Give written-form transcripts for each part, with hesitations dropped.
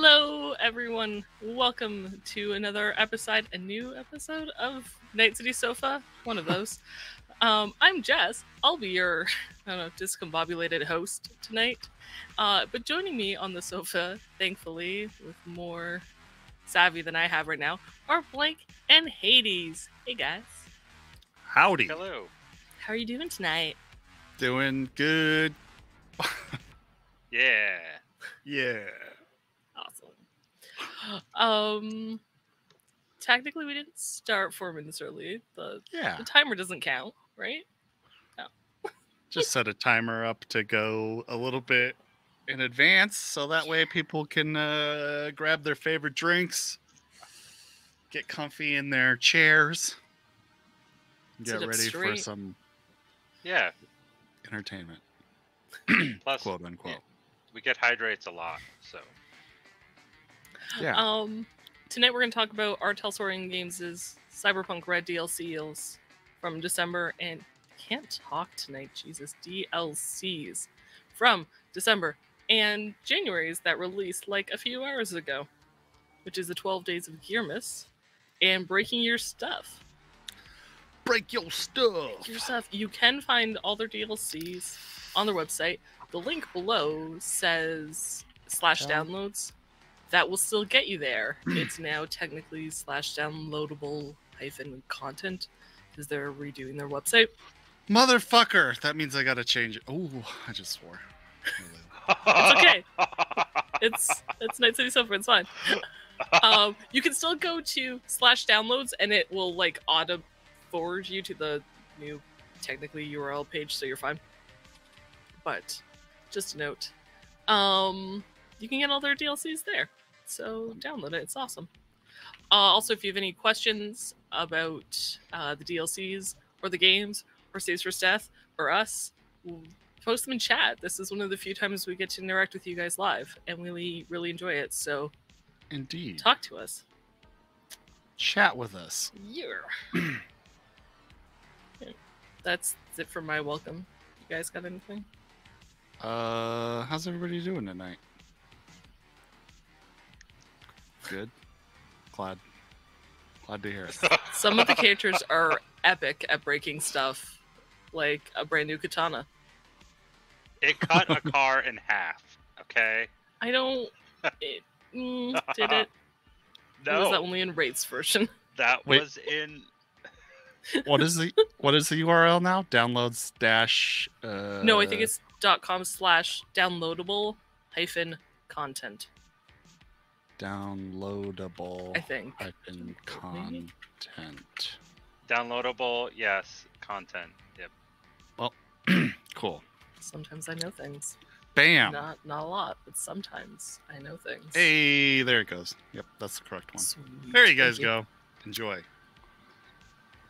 Hello, everyone. Welcome to another episode, a new episode of Night City Sofa. One of those. I'm Jess. I'll be your, discombobulated host tonight. But joining me on the sofa, thankfully, with more savvy than I have right now, are Blank and Hades. Hey, guys. Howdy. Hello. How are you doing tonight? Doing good. Yeah. Yeah. Awesome. Technically, we didn't start 4 minutes early. The timer doesn't count, right? No. Just set a timer up to go a little bit in advance, so that way people can grab their favorite drinks, get comfy in their chairs, get ready for some entertainment. Plus, quote unquote. We get hydrates a lot, so. Yeah. Tonight we're going to talk about our Telsorian Games' Cyberpunk RED DLCs from December, and can't talk tonight, Jesus, DLCs from December and January's that released like a few hours ago, which is the 12 Days of Gearmas and Breaking Your Stuff. Break your stuff. Break your stuff. You can find all their DLCs on their website. The link below says /downloads. That will still get you there. It's now technically /downloadable -content because they're redoing their website. Motherfucker! That means I gotta change it. Oh, I just swore. It's okay. It's Night City Sofa. It's fine. You can still go to /downloads and it will like auto forward you to the new technically URL page, so you're fine. But just a note, you can get all their DLCs there. So download it. It's awesome. Also, if you have any questions about the DLCs or the games or Saves for Death or us, post them in chat. This is one of the few times we get to interact with you guys live, and we really enjoy it. So, indeed, talk to us. Chat with us. Yeah. That's it for my welcome. You guys got anything? How's everybody doing tonight? Good. Glad to hear it. Some of the characters are epic at breaking stuff, like a brand new katana. It cut a car in half. Okay. I don't. Did it? No. Or was that only in Wraith's version? That was in. What is the URL now? Downloads dash. No, I think it's .com/downloadable -content. Downloadable. I think. -content. Downloadable, yes. Content. Yep. Well, cool. Sometimes I know things. Bam. Not a lot, but sometimes I know things. Hey, there it goes. Yep, that's the correct one. Sweet. There you guys go. Enjoy.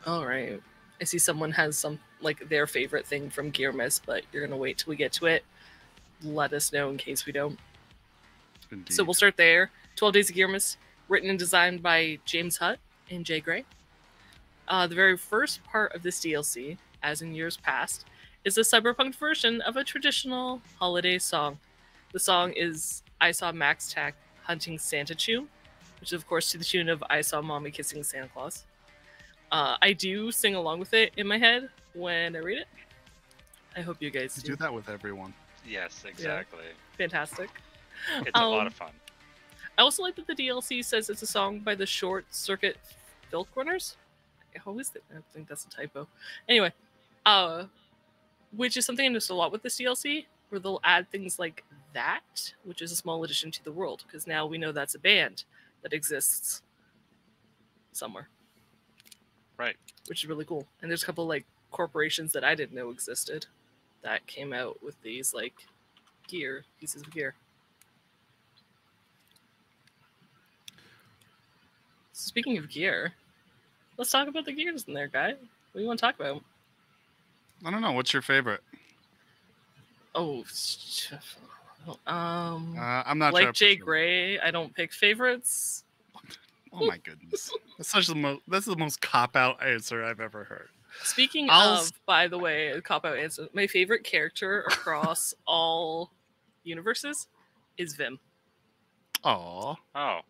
All right. I see someone has some like their favorite thing from Gearmas, but you're gonna wait till we get to it. Let us know in case we don't. Indeed. So we'll start there. 12 Days of Gearmas, written and designed by James Hutt and Jay Gray. The very first part of this DLC, as in years past, is a cyberpunk version of a traditional holiday song. The song is I Saw Max Tack Hunting Santa Chew, which is of course to the tune of I Saw Mommy Kissing Santa Claus. I do sing along with it in my head when I read it. I hope you guys do that with everyone. Yes, exactly. Yeah. Fantastic. It's a lot of fun. I also like that the DLC says it's a song by the Short Circuit Filk Runners. I think that's a typo. Anyway, which is something I noticed a lot with this DLC, where they'll add things like that, which is a small addition to the world, because now we know that's a band that exists somewhere. Right. Which is really cool. And there's a couple like corporations that I didn't know existed that came out with these like pieces of gear. Speaking of gear, let's talk about the gears in there, guy. What do you want to talk about? I don't know. What's your favorite? Oh, I'm not like Jay Gray. I don't pick favorites. Oh my goodness, that's the most cop-out answer I've ever heard. Speaking of, by the way, a cop-out answer, my favorite character across all universes is Vim. Aw. Oh,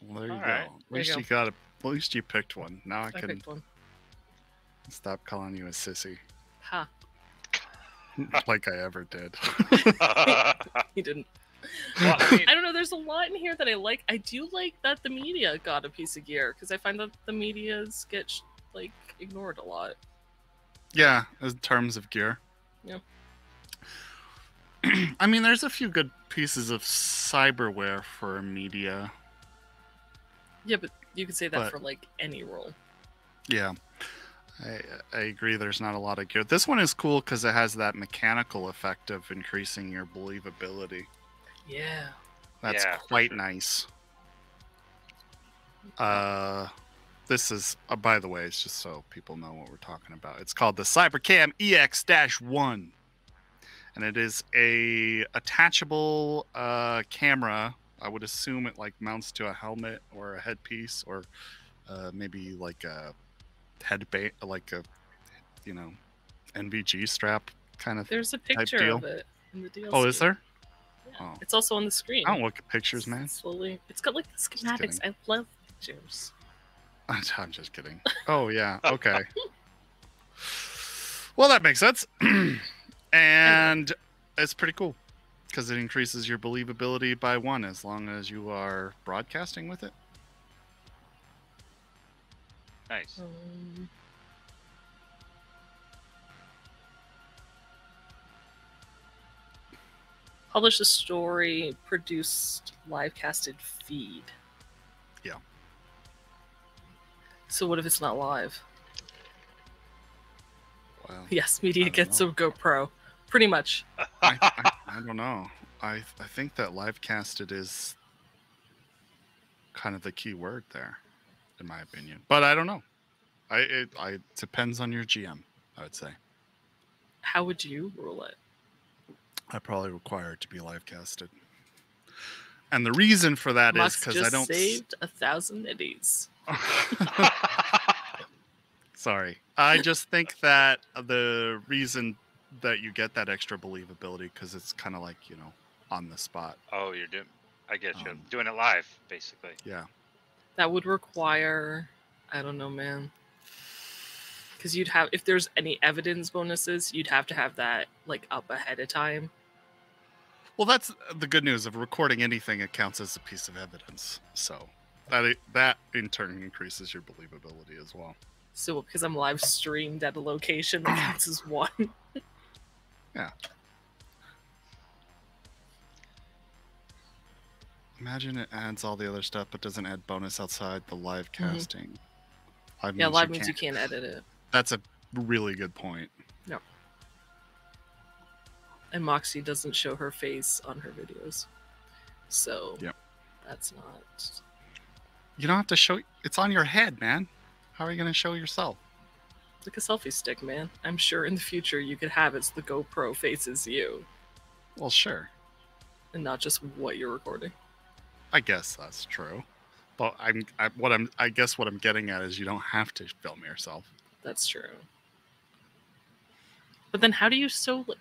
Well, there you All go. right. At least you got a. At least you picked one. Now I I can picked one. stop calling you a sissy, Ha. like I ever did. He didn't. well, I mean, I don't know. There's a lot in here that I like. I do like that the media got a piece of gear because I find that the medias get like ignored a lot. Yeah, in terms of gear. Yeah. I mean, there's a few good pieces of cyberware for media. Yeah, but you could say that But- for like any role. Yeah, I agree. There's not a lot of gear. This one is cool because it has that mechanical effect of increasing your believability. Yeah. That's Yeah, for quite sure. nice. This is, by the way, it's just so people know what we're talking about. It's called the Cybercam EX-1, and it is a attachable camera. I would assume it like mounts to a helmet or a headpiece, or maybe like a headband, like a NVG strap kind of. There's a picture deal. of it in the DLC. Oh, is there? Yeah. Oh. It's also on the screen. I don't look at pictures, man. Slowly. It's got like the schematics. I love pictures. I'm just kidding. Oh, yeah. Okay. Well, that makes sense. And it's pretty cool because it increases your believability by 1 as long as you are broadcasting with it. nice. Published a story, produced live casted feed. Yeah. So what if it's not live? Well, Yes, media I don't gets know. a GoPro. Pretty much. I don't know. I think that live casted is kind of the key word there, in my opinion. But I don't know. It depends on your GM, I would say. How would you rule it? I probably require it to be live casted. And the reason for that is Mox because just I don't. saved 1,000 eddies. Sorry. I just think that the reason that you get that extra believability because it's kind of like, on the spot. Oh, you're doing. I get you. Um, Doing it live, basically. Yeah. That would require, I don't know, man. Because you'd have, if there's any evidence bonuses, you'd have to have that like up ahead of time. Well, that's the good news of recording anything. It counts as a piece of evidence. So that in turn increases your believability as well. So because I'm live streamed at a location, that counts as 1. Yeah. Imagine it adds all the other stuff, but doesn't add bonus outside the live casting. Yeah, live means you can't edit it. That's a really good point. And Moxie doesn't show her face on her videos. So Yep. that's not... You don't have to show. It's on your head, man. How are you going to show yourself? Like a selfie stick, man. I'm sure in the future you could have it so the GoPro faces you Well, sure. and not just what you're recording. I guess that's true. But I guess what I'm getting at is you don't have to film yourself. That's true. But then how do you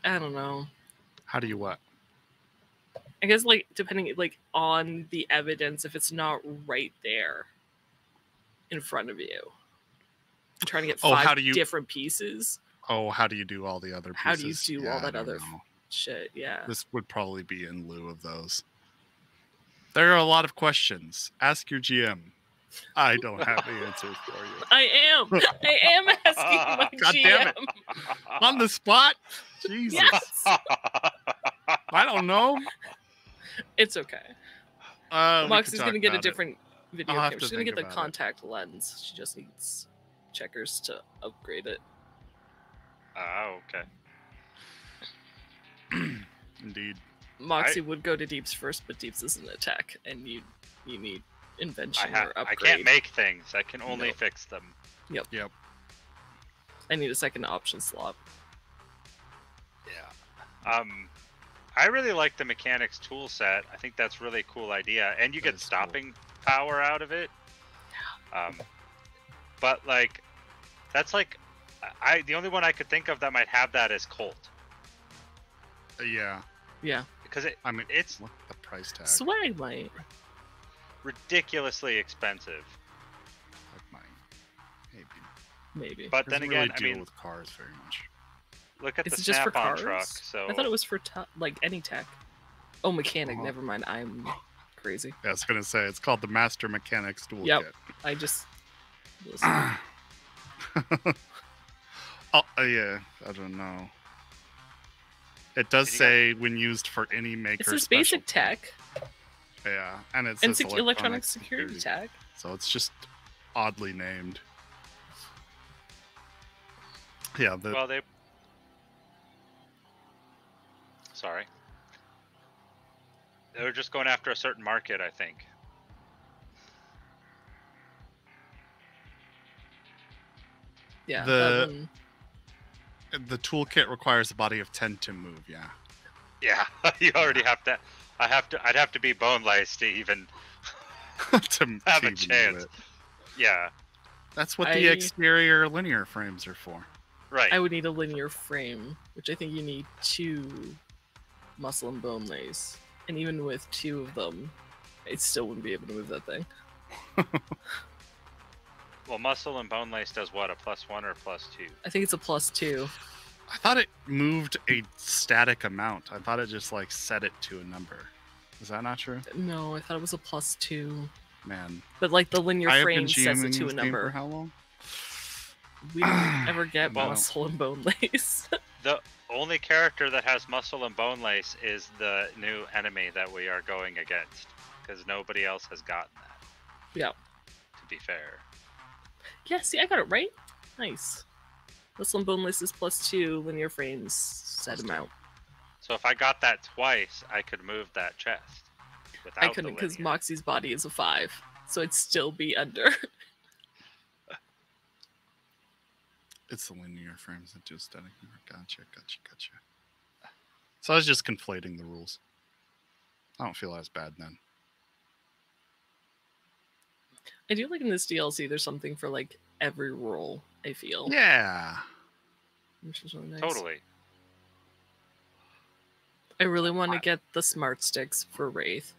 I don't know. How do you what? I guess like depending like on the evidence, if it's not right there in front of you. I'm trying to get Oh, 5 how do you- different pieces. Oh, how do you do all the other pieces? How do you do all I that don't other know. shit? Yeah. This would probably be in lieu of those. There are a lot of questions. Ask your GM. I don't have the answers for you. I am asking my God GM. damn it. On the spot? Jesus. Yes. I don't know. It's okay. We Mox could is talk gonna get a about it. different video I'll have camera. to She's gonna think get the about it. contact lens. She just needs checkers to upgrade it. Oh, okay. Indeed. Moxie would go to Deeps first, but Deeps isn't a tech, and you need invention or I upgrade. can't make things. I can only Nope. fix them. Yep. I need a second option slot. Yeah. I really like the mechanics tool set. I think that's really cool idea, and you That get is stopping power out of it. But like, that's like, the only one I could think of that might have that is Colt, Yeah. Yeah. because I mean, it's what the price tag? Swag might. ridiculously expensive. Like mine, Maybe. But then Doesn't again, really I deal mean, with cars very much. look at Is the it just for Snap-on cars? truck. So I thought it was for like any tech. Oh, mechanic. Oh. Never mind. I'm crazy. Yeah, I was gonna say it's called the Master Mechanics Toolkit. Yep. I just listened. Oh yeah, I don't know. It does Did you say when used for any maker. It says special basic tech Yeah, and it and says electronic security tech. So it's just oddly named. Yeah, well, they. Sorry. They were just going after a certain market, I think. Yeah. The toolkit requires a body of 10 to move. Yeah. Yeah, you already have to. I'd have to be bone laced to even to have to a even move chance. it. Yeah. That's what the exterior linear frames are for. Right. I would need a linear frame, which I think you need 2 muscle and bone lace. And even with 2 of them, I still wouldn't be able to move that thing. Well, muscle and bone lace does what? A +1 or +2? I think it's a +2. I thought it moved a static amount. I thought it just like set it to a number. Is that not true? No, I thought it was a +2. Man. But like the linear I have frame been sets it GMing to a this game for number. how long? We don't ever get Well, muscle and bone lace. The only character that has muscle and bone lace is the new enemy that we are going against, because nobody else has gotten that. Yeah. To be fair. Yeah, see, I got it right. Nice. Muscle and bone lace is +2, linear frames set amount. So if I got that twice, I could move that chest. Without I couldn't because Moxie's body is a 5, so it'd still be under. It's the linear frames that do static. Gotcha. So I was just conflating the rules. I don't feel as bad then. I do like in this DLC, there's something for like every role, I feel. Yeah. Which is really nice. Totally. I really want to get the smart sticks for Wraith.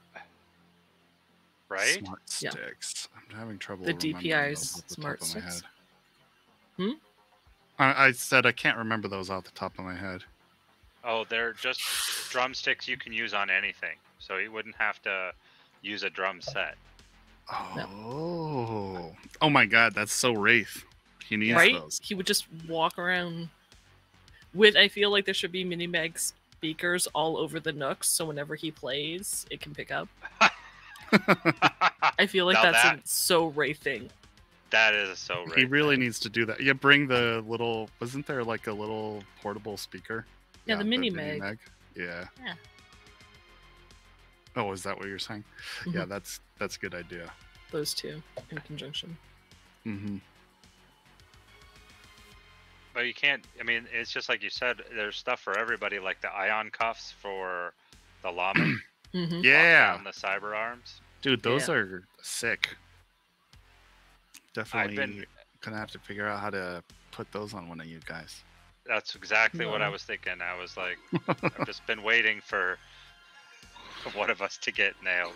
Right? Smart Yeah. sticks. I'm having trouble. The remembering DPI's those off the smart top of my sticks. head. I said I can't remember those off the top of my head. Oh, they're just drumsticks you can use on anything. So you wouldn't have to use a drum set. Oh. Oh my god, that's so Wraith. He needs Right? those. He would just walk around with, I feel like there should be mini mag speakers all over the nooks, so whenever he plays, it can pick up. I feel like Now that's that- a so Wraith thing. That is so He right. really needs to do that. Yeah, bring the little. Wasn't there like a little portable speaker? Yeah, the mini mag. Yeah. Yeah. Oh, is that what you're saying? Mhm. Yeah, that's a good idea. Those two in conjunction. Mm-hmm. But you can't, I mean, it's just like you said, there's stuff for everybody, like the ion cuffs for the llama. Mm-hmm. Yeah, On the cyber arms. dude, those Yeah. are sick. Definitely gonna have to figure out how to put those on one of you guys. That's exactly what I No. was thinking. I was like, I've just been waiting for one of us to get nailed.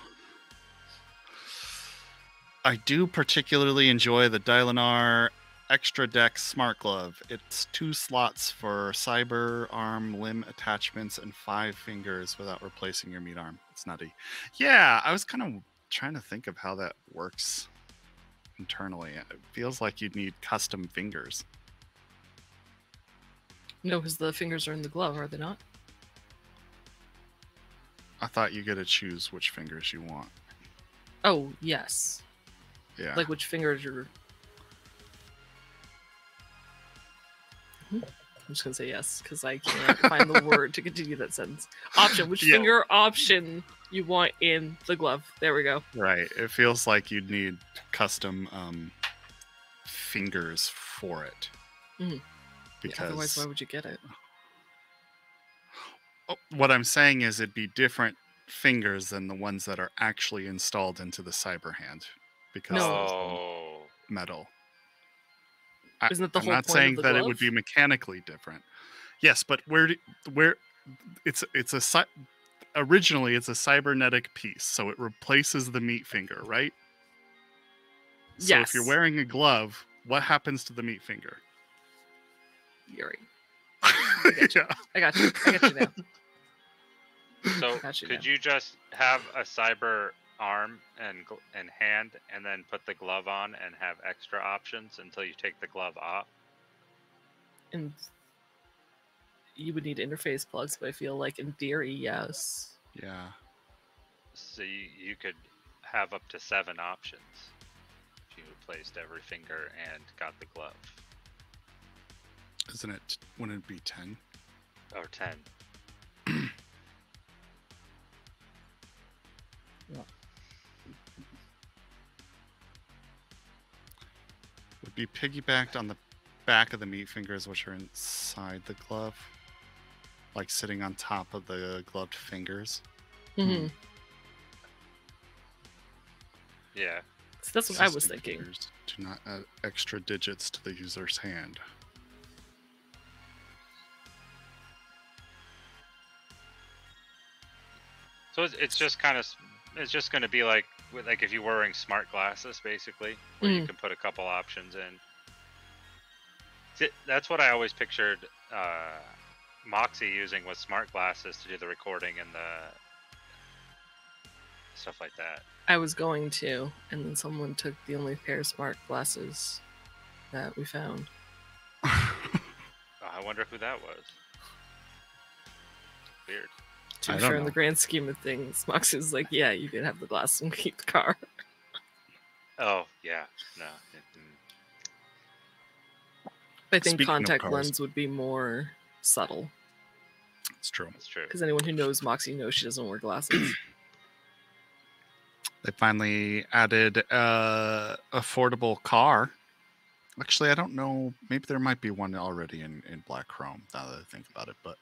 I do particularly enjoy the Dylanar Extra Deck Smart Glove. It's 2 slots for cyber arm limb attachments and 5 fingers without replacing your meat arm. It's nutty. Yeah, I was kind of trying to think of how that works internally. It feels like you'd need custom fingers. No, because the fingers are in the glove, are they not? I thought you get to choose which fingers you want. Oh, yes. Yeah. Like which fingers you're... I'm just gonna say yes, because I can't find the word to continue that sentence. Option, which Yeah. finger option you want in the glove. There we go. Right. It feels like you'd need custom fingers for it. Mhm. Because Yeah, otherwise, why would you get it? what I'm saying is it'd be different fingers than the ones that are actually installed into the cyber hand. Because No. those are Oh. metal. Isn't that the I'm whole not point of saying the that it glove? would be mechanically different. Yes, but where it's a originally it's a cybernetic piece, so it replaces the meat finger, right? So if you're Yes. wearing a glove, what happens to the meat finger? Yuri. Yeah. I got you. I got you now. So Gotcha, could yeah. you just have a cyber arm and hand, and then put the glove on and have extra options until you take the glove off? And you would need interface plugs, but I feel like in theory, yes. Yeah. So you could have up to 7 options if you replaced every finger and got the glove. Isn't it? Wouldn't it be 10? Or 10. Would be piggybacked on the back of the meat fingers, which are inside the glove, like sitting on top of the gloved fingers. Mm-hmm. Yeah. So that's what I was Existing thinking. fingers do not add extra digits to the user's hand. So it's just kind of, it's just going to be like if you're wearing smart glasses, basically, where you can put a couple options in. That's what I always pictured Moxie using, was smart glasses to do the recording and the stuff like that. I was going to, and then someone took the only pair of smart glasses that we found. I wonder who that was. Weird. To I be don't fair, in know. the grand scheme of things, Mox is like, yeah, you can have the glasses and keep the car. Oh yeah, no. I think Speaking of contact cars. lens would be more subtle. It's true. That's true. Because anyone who knows Moxie knows she doesn't wear glasses. They finally added affordable car. Actually, I don't know. Maybe there might be one already in black chrome, now that I think about it. But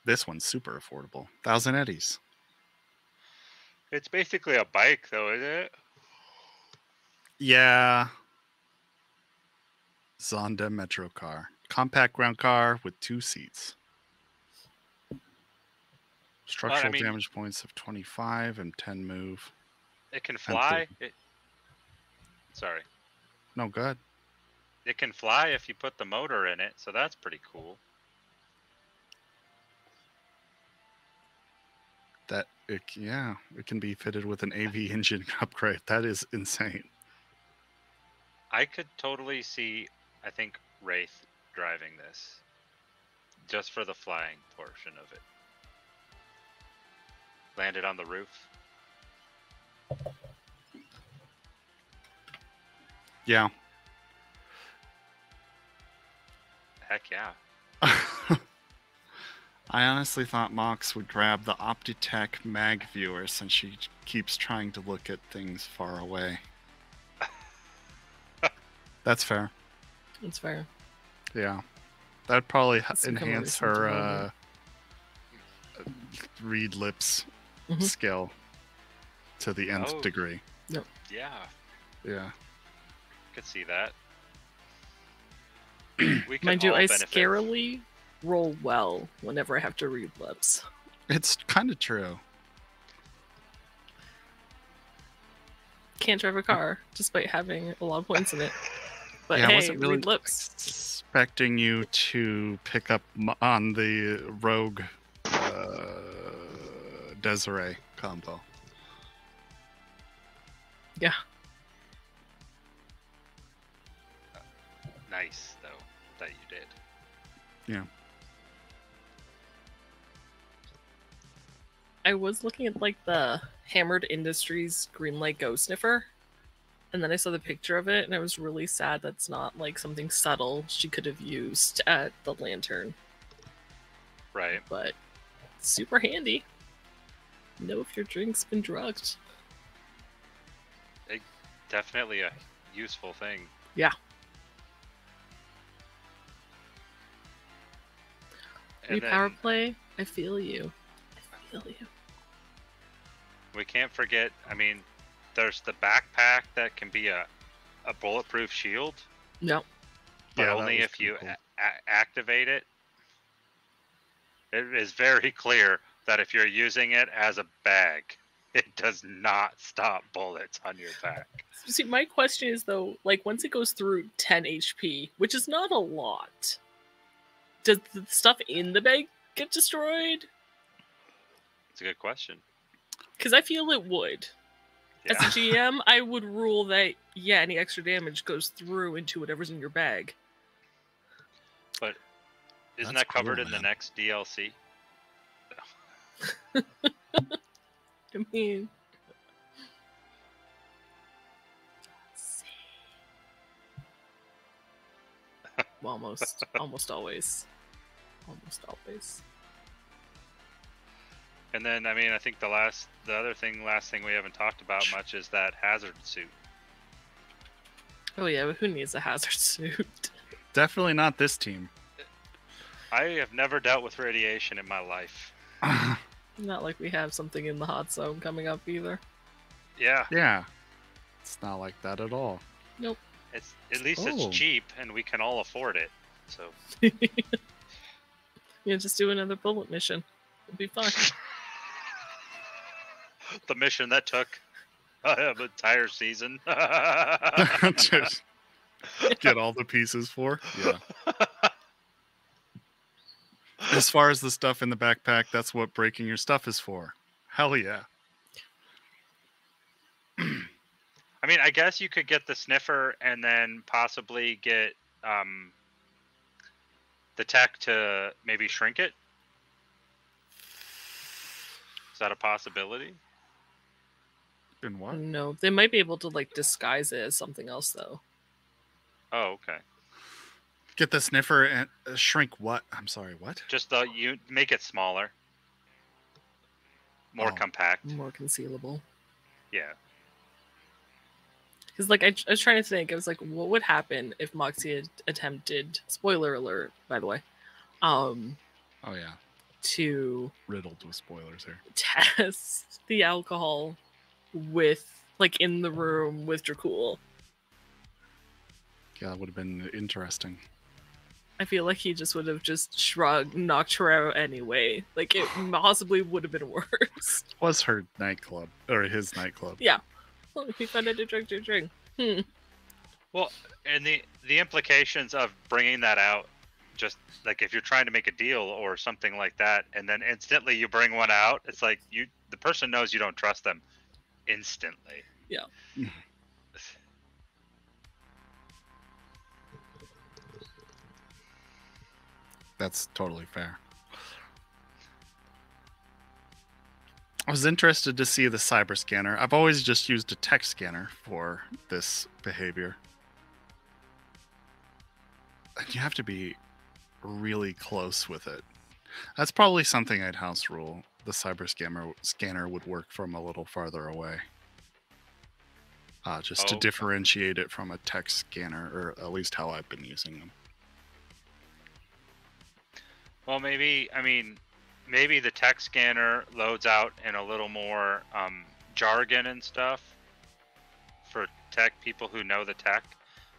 this one's super affordable. 1,000 eddies. It's basically a bike, though, isn't it? Yeah. Zonda Metro car. Compact ground car with 2 seats. Structural mean- damage points of 25 and 10 move. It can fly. Empty. Sorry. No, good. It can fly if you put the motor in it, so that's pretty cool. Yeah, it can be fitted with an AV engine upgrade. That is insane. I could totally see, I think, Wraith driving this. Just for the flying portion of it. Landed on the roof. Yeah. Heck yeah. I honestly thought Mox would grab the Optitech mag viewer since she keeps trying to look at things far away. That's fair. That's fair. Yeah. That'd probably It's become a enhance recent her read lips Mhm. skill to the nth Oh. degree. Yeah. Yeah. Could see that. We could Mind you, all I benefit. scarily roll well whenever I have to read lips. It's kind of true. Can't drive a car despite having a lot of points in it. But Yeah, I hey, wasn't really read lips. expecting you to pick up on the rogue Desiree combo. Yeah. Nice, though, that you did. Yeah. I was looking at like the Hammered Industries Greenlight Go Sniffer, and then I saw the picture of it, and I was really sad that's not like something subtle she could have used at the lantern. Right. But super handy. Know if your drink's been drugged. Definitely a useful thing. Yeah. And Repower then play, I feel you. I feel you. we can't forget, I mean, there's the backpack that can be a bulletproof shield, No. but Yeah, that only was if you pretty cool. activate it. It is very clear that if you're using it as a bag, it does not stop bullets on your back. See, my question is though, like once it goes through 10 HP, which is not a lot, does the stuff in the bag get destroyed? It's a good question. Because I feel it would. Yeah. As a GM, I would rule that, yeah, any extra damage goes through into whatever's in your bag. But isn't That's that covered cool, in the man. next DLC? I mean... Well, almost always. Almost always. And then, I mean, I think the last thing we haven't talked about much is that hazard suit. Oh yeah, but who needs a hazard suit? Definitely not this team. I have never dealt with radiation in my life. Not like we have something in the hot zone coming up either. Yeah, Yeah. It's not like that at all. Nope. at least it's Oh. cheap and we can all afford it. So Yeah, just do another bullet mission. It'll be fun. the mission that took an entire season. Just get all the pieces for. Yeah. As far as the stuff in the backpack, that's what breaking your stuff is for. Hell yeah. I mean, I guess you could get the sniffer and then possibly get the tech to maybe shrink it. Is that a possibility? In what? No, they might be able to like disguise it as something else though. Oh, okay. Get the sniffer and shrink what? I'm sorry, what? Just you make it smaller, more Oh. compact. More concealable. Yeah. Because like I was trying to think, I was like, what would happen if Moxie had attempted, spoiler alert, by the way, Oh yeah. to Riddled with spoilers here. test the alcohol with like in the room with Dracul. Yeah, that would have been interesting. I feel like he just would have just shrugged, knocked her out anyway. Like it possibly would have been worse. Was her nightclub or his nightclub? Yeah. Well, if he found out to drink. Well, and the implications of bringing that out, just like if you're trying to make a deal or something like that, and then instantly you bring one out, it's like the person knows you don't trust them instantly. Yeah. That's totally fair. I was interested to see the cyber scanner. I've always just used a text scanner for this behavior. And you have to be really close with it. That's probably something I'd house rule. The cyber scanner would work from a little farther away. Just to Oh. differentiate it from a text scanner, or at least how I've been using them. Well, maybe the tech scanner loads out in a little more jargon and stuff for tech people who know the tech,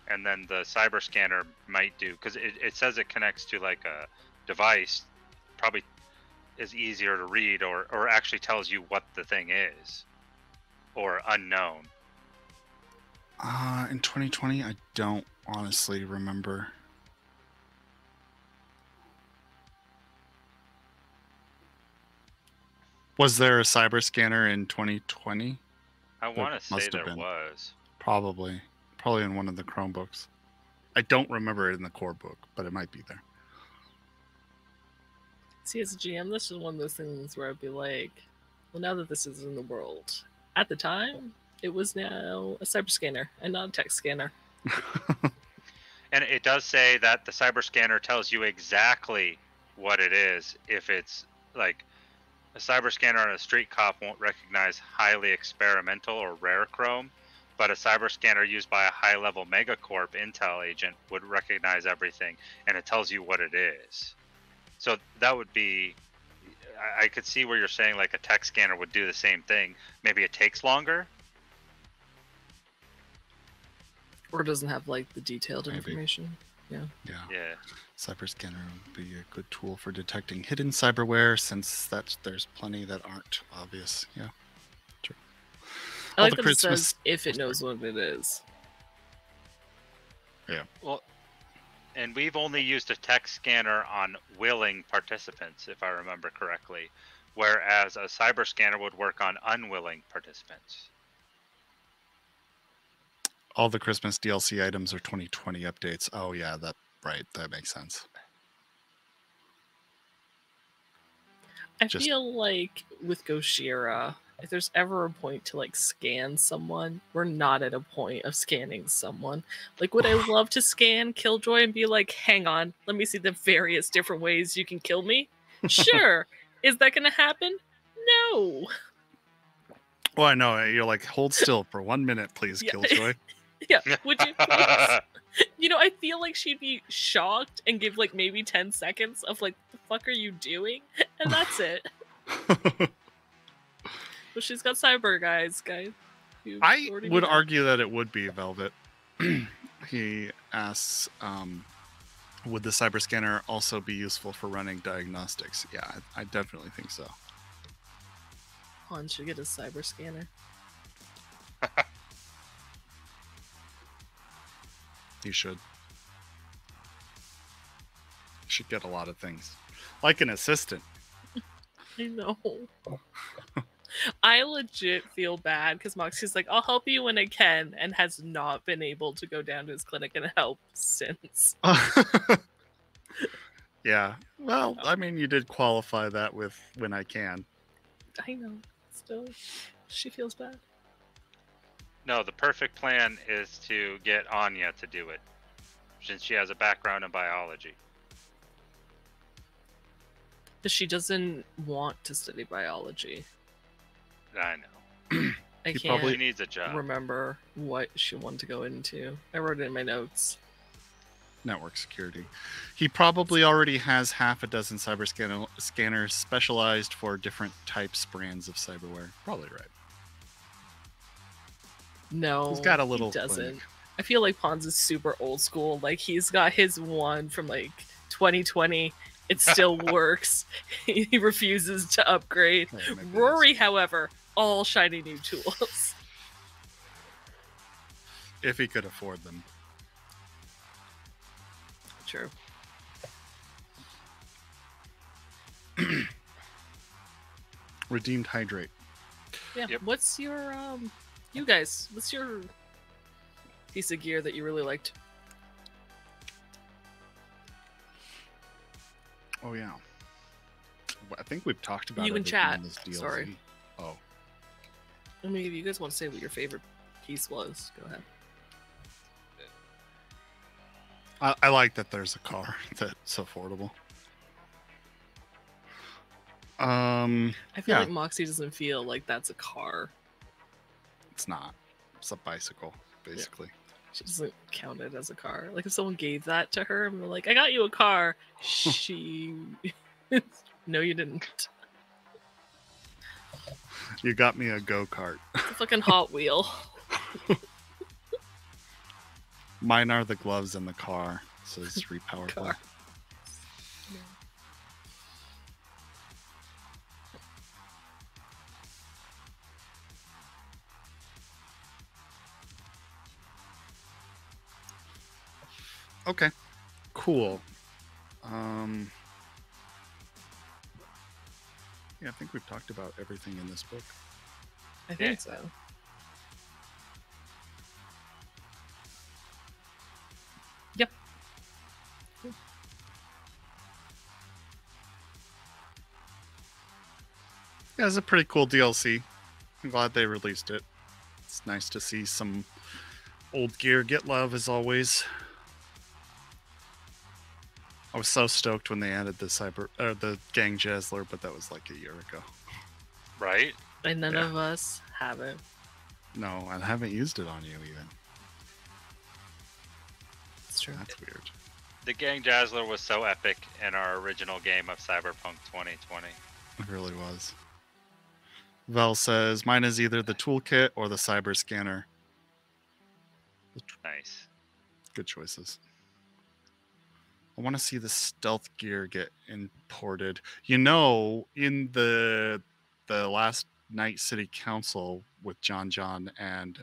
and then the cyber scanner might do, because it says it connects to like a device, probably is easier to read, or actually tells you what the thing is, or unknown. In 2020, I don't honestly remember. Was there a cyber scanner in 2020? I want to say must have there been. was. Probably in one of the Chromebooks. I don't remember it in the core book, but it might be there. See, as a GM, this is one of those things where I'd be like, well, now that this is in the world, at the time, it was now a cyber scanner and not a text scanner. And it does say that the cyber scanner tells you exactly what it is. If it's like a cyber scanner on a street cop won't recognize highly experimental or rare chrome, but a cyber scanner used by a high-level megacorp intel agent would recognize everything, and it tells you what it is. So that would be, I could see where you're saying like a text scanner would do the same thing. Maybe it takes longer. Or doesn't have like the detailed Maybe. information. Yeah. Yeah. Cyber scanner would be a good tool for detecting hidden cyberware, since there's plenty that aren't obvious. Yeah. True. I All like the that it Christmas. says if it sorry. knows what it is. Yeah. Well, and we've only used a text scanner on willing participants, if I remember correctly, whereas a cyber scanner would work on unwilling participants. All the Christmas DLC items are 2020 updates. Oh yeah, that makes sense. I Just- feel like with Goshira, if there's ever a point to like scan someone, we're not at a point of scanning someone. Like, would I love to scan Killjoy and be like, hang on, let me see the various different ways you can kill me? Sure. Is that gonna happen? No. Well, I know you're like, hold still for 1 minute, please, Yeah. Killjoy. Yeah. Would you you know, I feel like she'd be shocked and give like maybe 10 seconds of like, the fuck are you doing? And that's it. But she's got cyber guys. You've I already would knew that. argue that it would be Velvet. He asks, would the cyber scanner also be useful for running diagnostics? Yeah, I definitely think so. Han should get a cyber scanner. You should. Should get a lot of things. Like an assistant. I know. I legit feel bad because Moxie's like, I'll help you when I can, and has not been able to go down to his clinic and help since. Yeah. Well, I mean, you did qualify that with when I can. I know. Still, she feels bad. No, the perfect plan is to get Anya to do it, since she has a background in biology. But she doesn't want to study biology. I know. I He can't She needs a job. remember what she wanted to go into. I wrote it in my notes. Network security. He probably already has half a dozen cyber scanners specialized for different types, brands of cyberware. Probably right. No, He's got a little he doesn't. clinic. I feel like Pons is super old school. Like, he's got his one from like 2020. It still works. He refuses to upgrade. Oh, maybe Rory, however, all shiny new tools. if he could afford them. True. Redeemed hydrate. Yeah. Yep. What's your you guys? What's your piece of gear that you really liked? Oh yeah. I think we've talked about You in everything chat. in this DLC. Sorry. Oh. I mean, if you guys want to say what your favorite piece was, go ahead. I like that there's a car that's affordable. I feel Yeah. like Moxie doesn't feel like that's a car. It's not. It's a bicycle, basically. She doesn't count it as a car. Like, if someone gave that to her and were like, I got you a car, she... No, you didn't. You got me a go-kart. It's a fucking Hot Wheel. Mine are the gloves and the car. So it's repowerful. Car. Okay. Cool. Yeah, I think we've talked about everything in this book. I think Yeah. so. Yep. Yeah, it's a pretty cool DLC. I'm glad they released it. It's nice to see some old gear get love, as always. I was so stoked when they added the Gang Jazzler, but that was like a year ago. Right? And none Yeah. of us have it. No, I haven't used it on you even. It's true. That's weird. The Gang Jazzler was so epic in our original game of Cyberpunk 2020. It really was. Vel says, mine is either the toolkit or the cyber scanner. Nice. Good choices. I want to see the stealth gear get imported. You know, in the last Night City Council with John and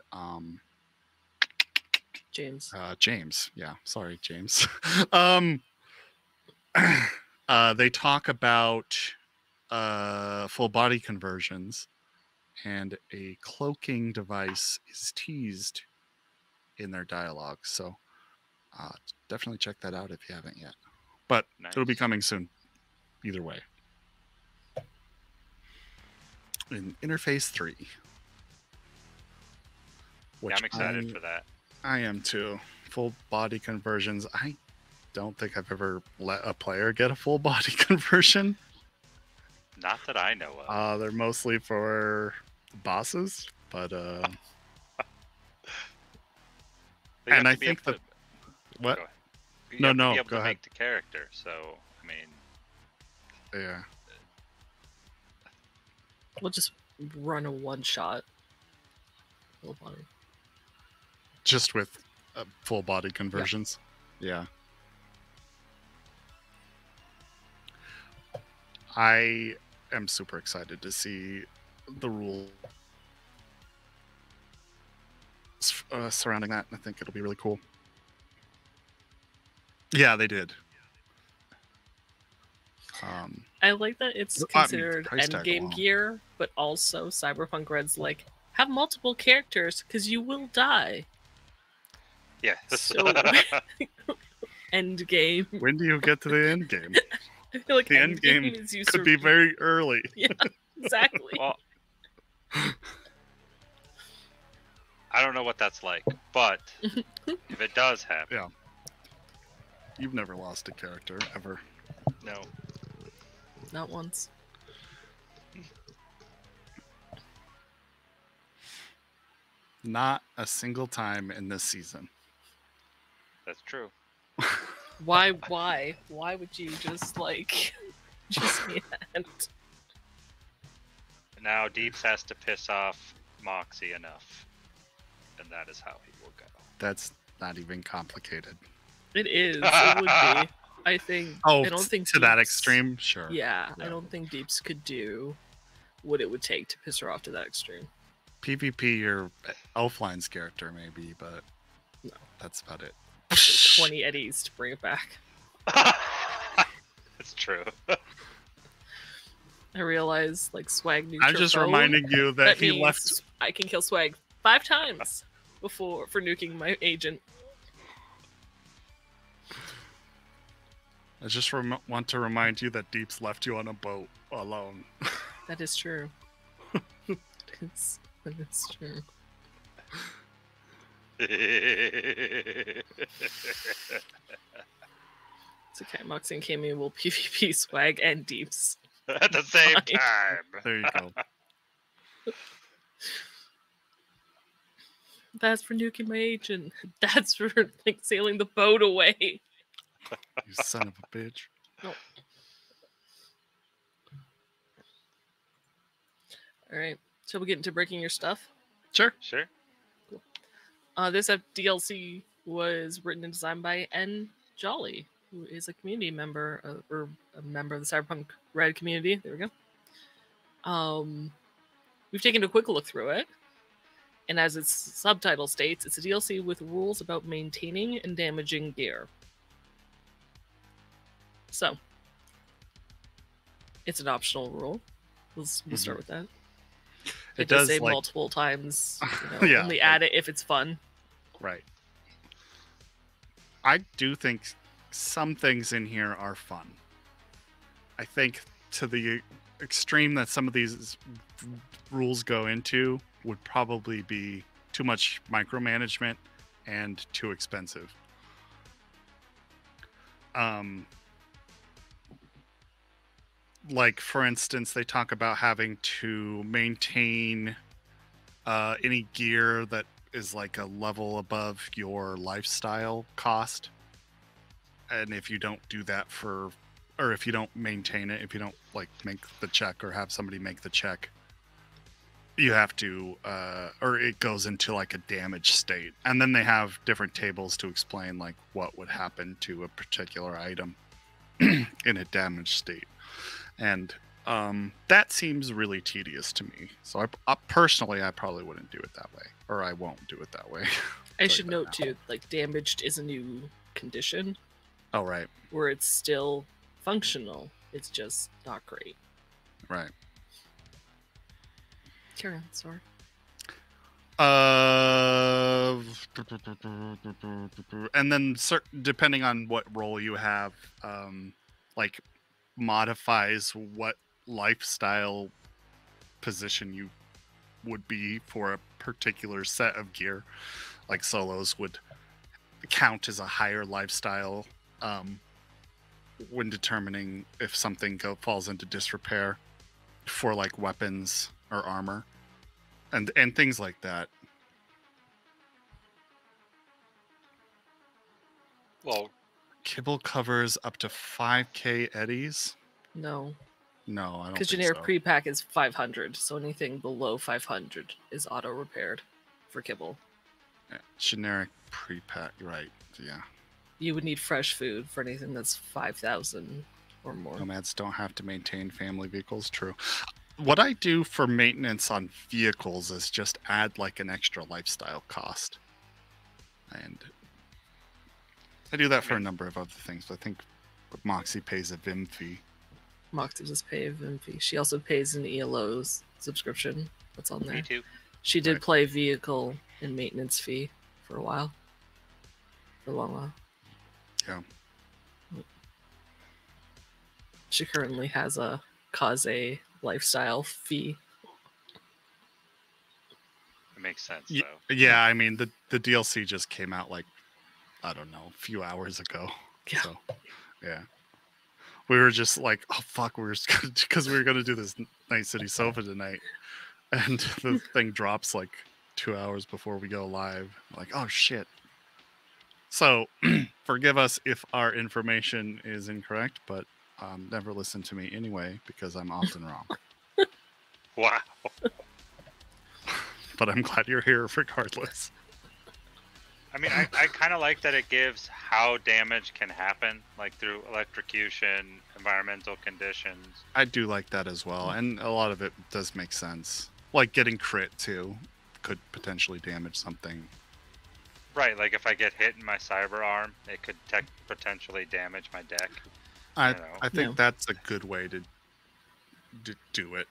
James. James. Yeah, sorry, James. They talk about full body conversions, and a cloaking device is teased in their dialogue. So definitely check that out if you haven't yet. But it'll be coming soon, either way. In Interface 3. Yeah, I'm excited for that. I am too. Full body conversions. I don't think I've ever let a player get a full body conversion. Not that I know of. They're mostly for bosses, but and I think the what? Go No, be able go to ahead. make the character. So I mean, Yeah, We'll just run a one-shot. Full body. just with full body conversions. Yeah. I am super excited to see the rules surrounding that. I think it'll be really cool. Yeah, they did. I like that it's I mean, considered price tag endgame alone. gear, but also Cyberpunk Red's like, have multiple characters because you will die. yeah. So, end game. When do you get to the end game? I feel like The end game is you could be very early. Yeah, exactly. Well, I don't know what that's like, but if it does happen, Yeah. You've never lost a character ever. no. Not once. Not a single time in this season. That's true. Why would you just like just end? Now Deeps has to piss off Moxie enough, and that is how he will go. That's not even complicated. It is. It would be. I think. Oh, I don't think to that Deeps- extreme? Sure. Yeah, Yeah. I don't think Deeps could do what it would take to piss her off to that extreme. PvP, your Elfline's character maybe, but No. that's about it. 20 eddies to bring it back. That's true. I realize, like, Swag nuked I'm her just phone. reminding you that he means left. I can kill Swag 5 times for nuking my agent. I just want to remind you that Deeps left you on a boat alone. That is true. That is true. It's okay. Moxie and Cammy will PvP Swag and Deeps. At the same Fine. time. There you go. That's for nuking my agent. That's for like sailing the boat away. You son of a bitch. All right. Shall we get into breaking your stuff? Sure. Sure. This DLC was written and designed by N. Jolly, who is a community member or a member of the Cyberpunk RED community. There we go. We've taken a quick look through it, and as its subtitle states, it's a DLC with rules about maintaining and damaging gear. So, it's an optional rule. We'll start with that. It does say multiple times. Yeah, only add it if it's fun. Right. I do think some things in here are fun. I think to the extreme that some of these rules go into would probably be too much micromanagement and too expensive. Like, for instance, they talk about having to maintain any gear that is like a level above your lifestyle cost. And if you don't do that or if you don't maintain it, if you don't like make the check or have somebody make the check, you have to, or it goes into like a damaged state, and then they have different tables to explain like what would happen to a particular item in a damaged state, and that seems really tedious to me. So I personally, I probably wouldn't do it that way, or I won't do it that way. I should note too, like damaged is a new condition. Oh right, where it's still functional. It's just not great. right. Carry on, sorry. And then depending on what role you have, like modifies what lifestyle position you would be for a particular set of gear. Like solos would count as a higher lifestyle when determining if something falls into disrepair for like weapons or armor and things like that. Well, Kibble covers up to 5k eddies. No, I don't because think generic so. pre-pack is 500, so anything below 500 is auto repaired for kibble. Yeah, generic pre-pack, right? Yeah. You would need fresh food for anything that's 5,000 or more. Nomads don't have to maintain family vehicles. True. What I do for maintenance on vehicles is just add like an extra lifestyle cost, and I do that for a number of other things. I think Moxie pays a Vim fee. Moxie does pay a Vim fee. She also pays an ELO's subscription. That's on there. me too. She did Right. play vehicle and maintenance fee for a while. For a long while. Yeah. She currently has a Kaze lifestyle fee. It makes sense, Yeah, though. yeah, I mean the DLC just came out like, I don't know, a few hours ago. Yeah. So, yeah. We were just like, oh fuck, because we were gonna do this Night City Sofa tonight, and the thing drops like 2 hours before we go live. Like, oh shit. So, forgive us if our information is incorrect, but never listen to me anyway because I'm often wrong. Wow. But I'm glad you're here regardless. I mean, I kind of like that it gives how damage can happen, like through electrocution, environmental conditions. I do like that as well, and a lot of it does make sense. Like getting crit too could potentially damage something. Right, like if I get hit in my cyber arm, it could potentially damage my deck. I know. I think Yeah. that's a good way to do it.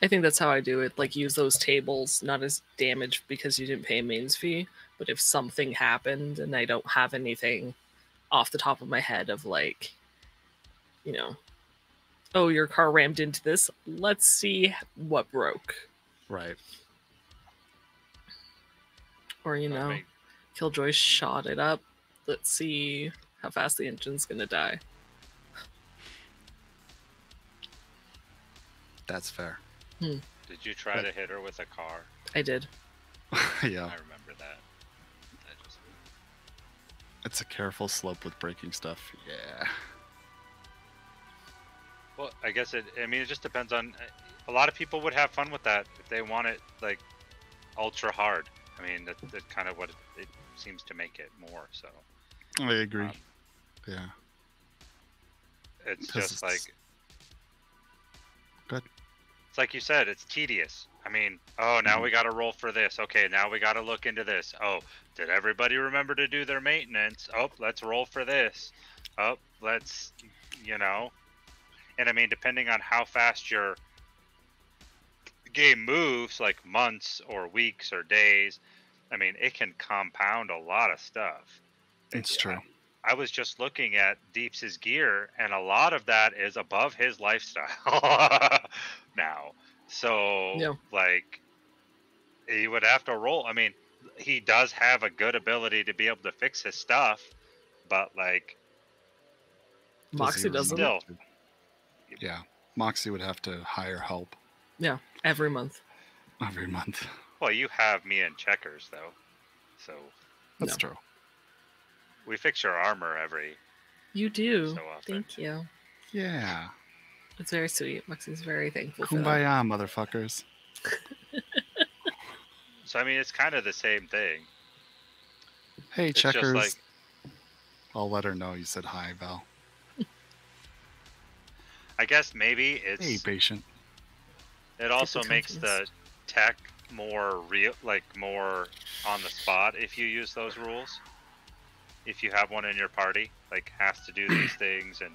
I think that's how I do it. Like, use those tables not as damage because you didn't pay a mains fee, but if something happened and I don't have anything off the top of my head of like, you know, oh, your car rammed into this. Let's see what broke. Right. Or, you know, Killjoy shot it up. Let's see how fast the engine's gonna die. That's fair. Did you try to hit her with a car? I did. Yeah. I remember that. It's a careful slope with braking stuff. Yeah. Well, I guess it just depends on. A lot of people would have fun with that if they want it like ultra hard. I mean, that's kind of what it seems to make it more. So I agree. Yeah. it's 'Cause just like. Good. It's like you said, it's tedious. I mean, oh, now we got to roll for this. Okay, now we got to look into this. Oh, did everybody remember to do their maintenance? Oh, let's roll for this. Oh, let's, And I mean, depending on how fast your game moves, like months or weeks or days, I mean, it can compound a lot of stuff. It's true. I was just looking at Deeps' gear, and a lot of that is above his lifestyle now. So, Yeah. like, he would have to roll. I mean, he does have a good ability to be able to fix his stuff, but, like, Moxie doesn't. still. Yeah. Moxie would have to hire help Yeah, every month. every month. Well, you have me in checkers, though. So, That's No. true. we fix your armor every. You do. So often. Thank you. Yeah. It's very sweet. Moxie's very thankful for that. Kumbaya, motherfuckers. So I mean, it's kind of the same thing. Hey, It's checkers. just like, I'll let her know you said hi, Val. I guess maybe it's Hey, patient. it also makes the tech more real, like more on the spot if you use those rules. If you have one in your party, like has to do these things and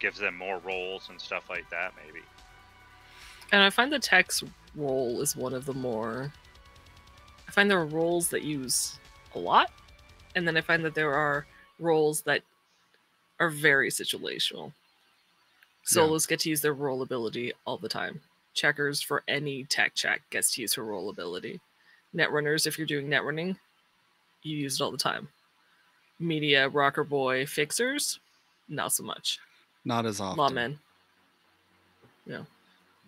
gives them more roles and stuff like that, maybe. And I find the tech's role is one of the more. I find there are roles that use a lot, and then I find that there are roles that are very situational. Solos get to use their role ability all the time. Checkers for any tech check gets to use her role ability. Netrunners, if you're doing netrunning, you use it all the time. Media, rocker boy, fixers, not so much. Not as often. Lawmen. Yeah.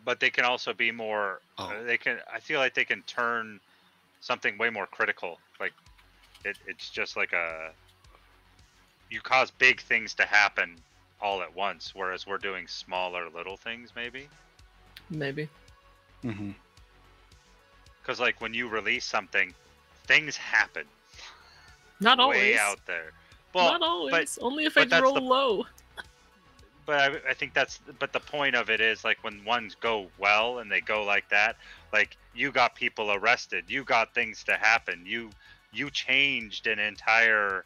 But they can also be more. Oh. They can. I feel like they can turn something way more critical. Like it's just like you cause big things to happen all at once, whereas we're doing smaller little things, maybe. Maybe. Mm-hmm. Because like when you release something, things happen. Not always. Way out there. Well, not always. Only if I that's roll low. But I think that's. But the point of it is like when ones go well and they go like that, like you got people arrested, you got things to happen, you changed an entire,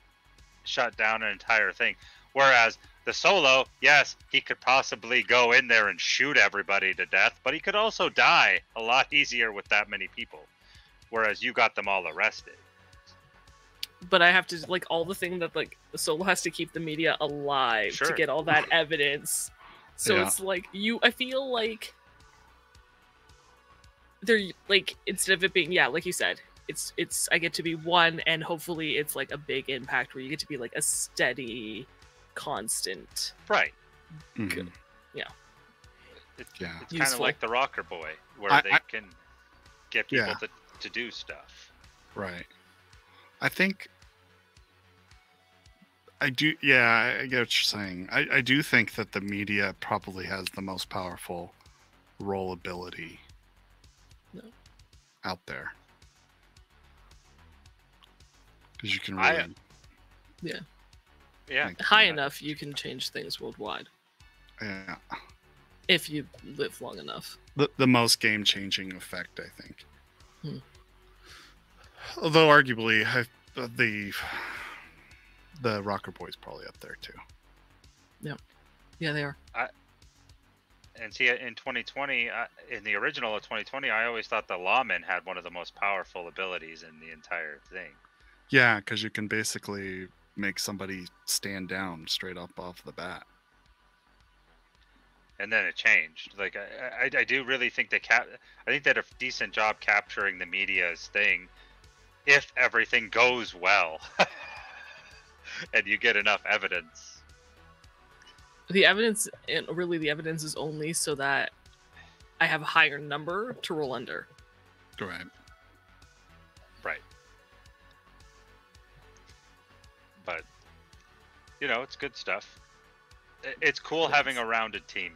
shut down an entire thing. Whereas the solo, yes, he could possibly go in there and shoot everybody to death, but he could also die a lot easier with that many people. Whereas you got them all arrested. But I have to, like, all the thing that, like, the solo has to keep the media alive to get all that evidence. So it's like, I feel like they're, like, instead of it being, like you said, it's I get to be one, and hopefully it's, like, a big impact where you get to be, like, a steady, constant. Right. Mm-hmm. Yeah. It's kind of like the rocker boy, where they can get people to do stuff. Right. I think I do. Yeah, I get what you're saying. I do think that the media probably has the most powerful role ability out there. Because you can really. Yeah. High enough, you can change things worldwide. Yeah. If you live long enough. The most game-changing effect, I think. Although arguably, the rocker boy's probably up there too. Yeah, they are. And see, in 2020, in the original of 2020, I always thought the lawman had one of the most powerful abilities in the entire thing. Yeah, because you can basically make somebody stand down straight up off the bat. And then it changed. Like I do really think I think they did a decent job capturing the media's thing. If everything goes well and you get enough evidence. The evidence, and really the evidence is only so that I have a higher number to roll under. Right. Right. But, it's good stuff. It's cool having a rounded team.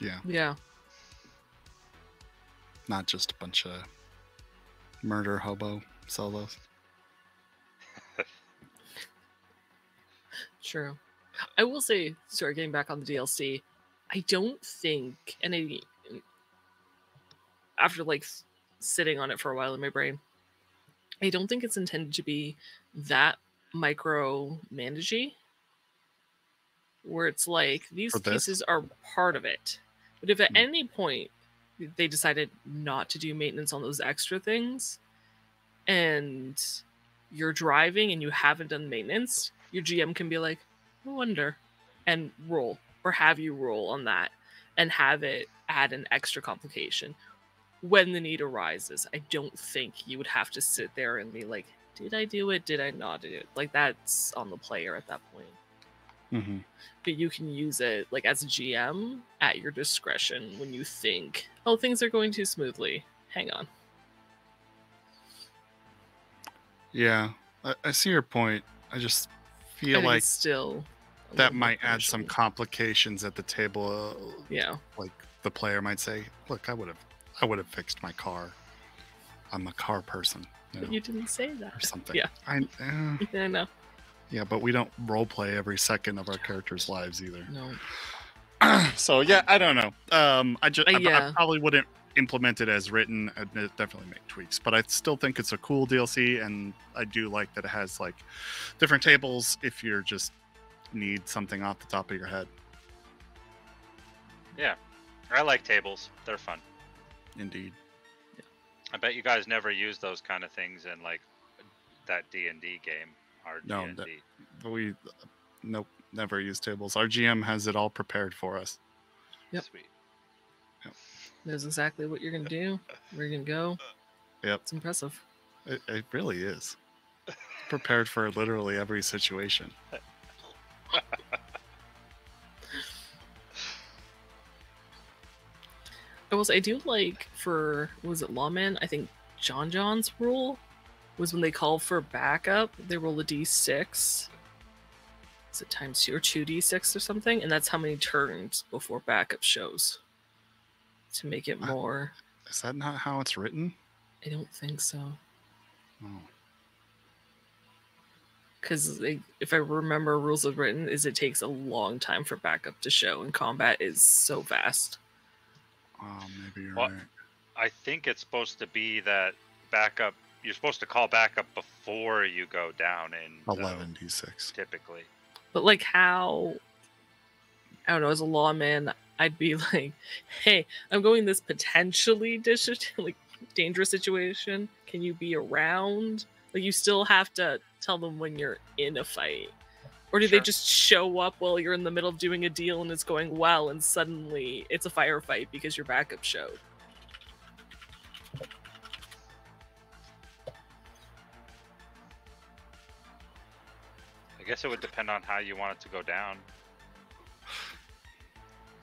Yeah. Yeah. Not just a bunch of murder hobo solos. True. I will say, sorry, getting back on the DLC, I don't think, and after like sitting on it for a while in my brain, I don't think it's intended to be that micro-managey, where it's like, these pieces are part of it. But if at any point they decided not to do maintenance on those extra things, and you're driving and you haven't done maintenance, your GM can be like, I wonder, and roll, or have you roll on that, and have it add an extra complication when the need arises. I don't think you would have to sit there and be like, did I do it? Did I not do it? Like, that's on the player at that point. Mm-hmm. But you can use it, like, as a GM at your discretion when you think, oh, things are going too smoothly. Hang on. Yeah, I see your point. I just feel like still that might add some complications at the table. Yeah. Like the player might say, "Look, I would have fixed my car. I'm a car person." But you didn't say that. Or something. Yeah. I know. Yeah, but we don't role play every second of our characters' lives either. No. So yeah, I don't know. I Yeah. probably wouldn't implement it as written. I'd definitely make tweaks, but I still think it's a cool DLC, and I do like that it has like different tables if you're just need something off the top of your head. Yeah, I like tables. They're fun. Indeed. I bet you guys never use those kind of things in like that D&D game. Our No, D&D. Nope, never use tables. Our GM has it all prepared for us. Yep. Sweet. Knows exactly what you're gonna do, where you're gonna go. Yep. It's impressive. It really is. Prepared for literally every situation. I do like for, was it Lawman? I think John's rule was when they call for backup, they roll a d6. Is it times 2 or 2d6 or something? And that's how many turns before backup shows. To make it more. Is that not how it's written? I don't think so. Oh. Because if I remember rules of written, is it takes a long time for backup to show, and combat is so fast. Oh, maybe you're Well, right. I think it's supposed to be that backup. You're supposed to call backup before you go down in 11d6. typically. But like how, I don't know, as a lawman, I'd be like, hey, I'm going this potentially dangerous situation. Can you be around? Like, you still have to tell them when you're in a fight. Or do they just show up while you're in the middle of doing a deal and it's going well, and suddenly it's a firefight because your backup showed? I guess it would depend on how you want it to go down.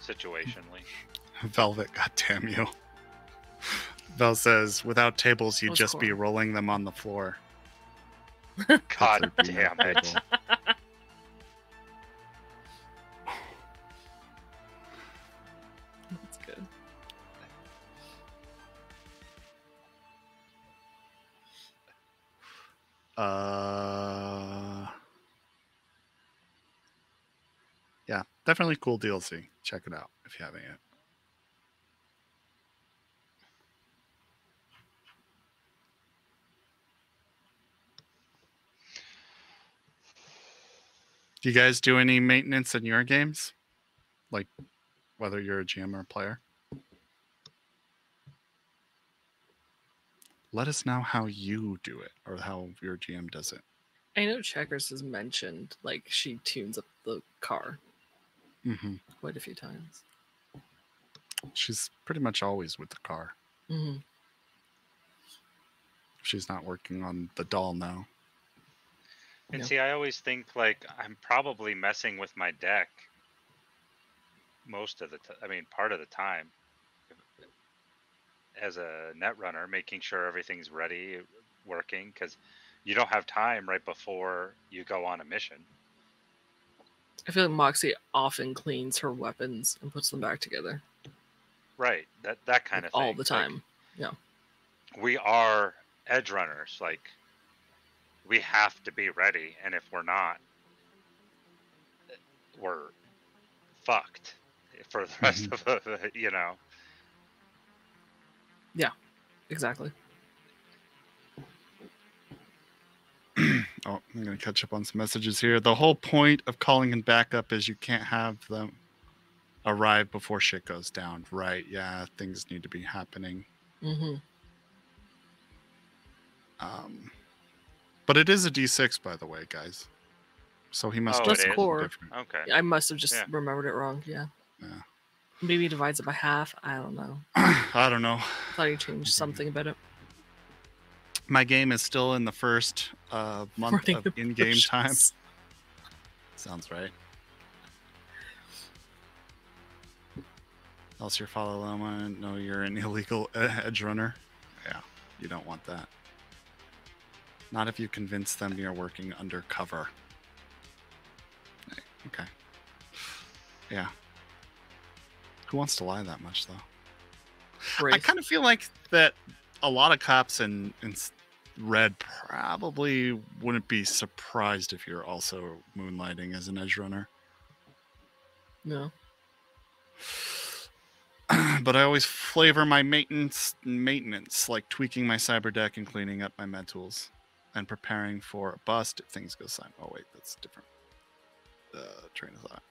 Situationally. Velvet, goddamn you. Vel says, without tables, you'd just be rolling them on the floor. God damn it. That's good. Yeah, definitely cool DLC. Check it out if you haven't yet. Do you guys do any maintenance in your games? Like, whether you're a GM or a player? Let us know how you do it, or how your GM does it. I know Checkers has mentioned, like, she tunes up the car quite a few times. She's pretty much always with the car. Mm-hmm. She's not working on the doll now. And see, I always think like I'm probably messing with my deck most of the part of the time as a net runner, making sure everything's ready, working, because you don't have time right before you go on a mission. I feel like Moxie often cleans her weapons and puts them back together. Right, that kind of thing. All the time, like, we are edge runners, like, we have to be ready, and if we're not, we're fucked for the rest of it, you know. Yeah, exactly. Oh, I'm going to catch up on some messages here. The whole point of calling in backup is you can't have them arrive before shit goes down. Right, yeah, things need to be happening. But it is a D6, by the way, guys. So he must just core. Okay. I must have just remembered it wrong. Yeah. Maybe he divides it by half. I don't know. I don't know. I thought he changed something about it. My game is still in the first month of in-game time. Sounds right. Else you're follow Loma. No, you're an illegal edge runner. Yeah, you don't want that. Not if you convince them you're working undercover. Okay. Yeah. Who wants to lie that much, though? I Brave. kind of feel like that a lot of cops in Red probably wouldn't be surprised if you're also moonlighting as an edge runner. No. But I always flavor my maintenance, like tweaking my cyber deck and cleaning up my med tools and preparing for a bust if things go silent. Oh, wait, that's different. Train of thought.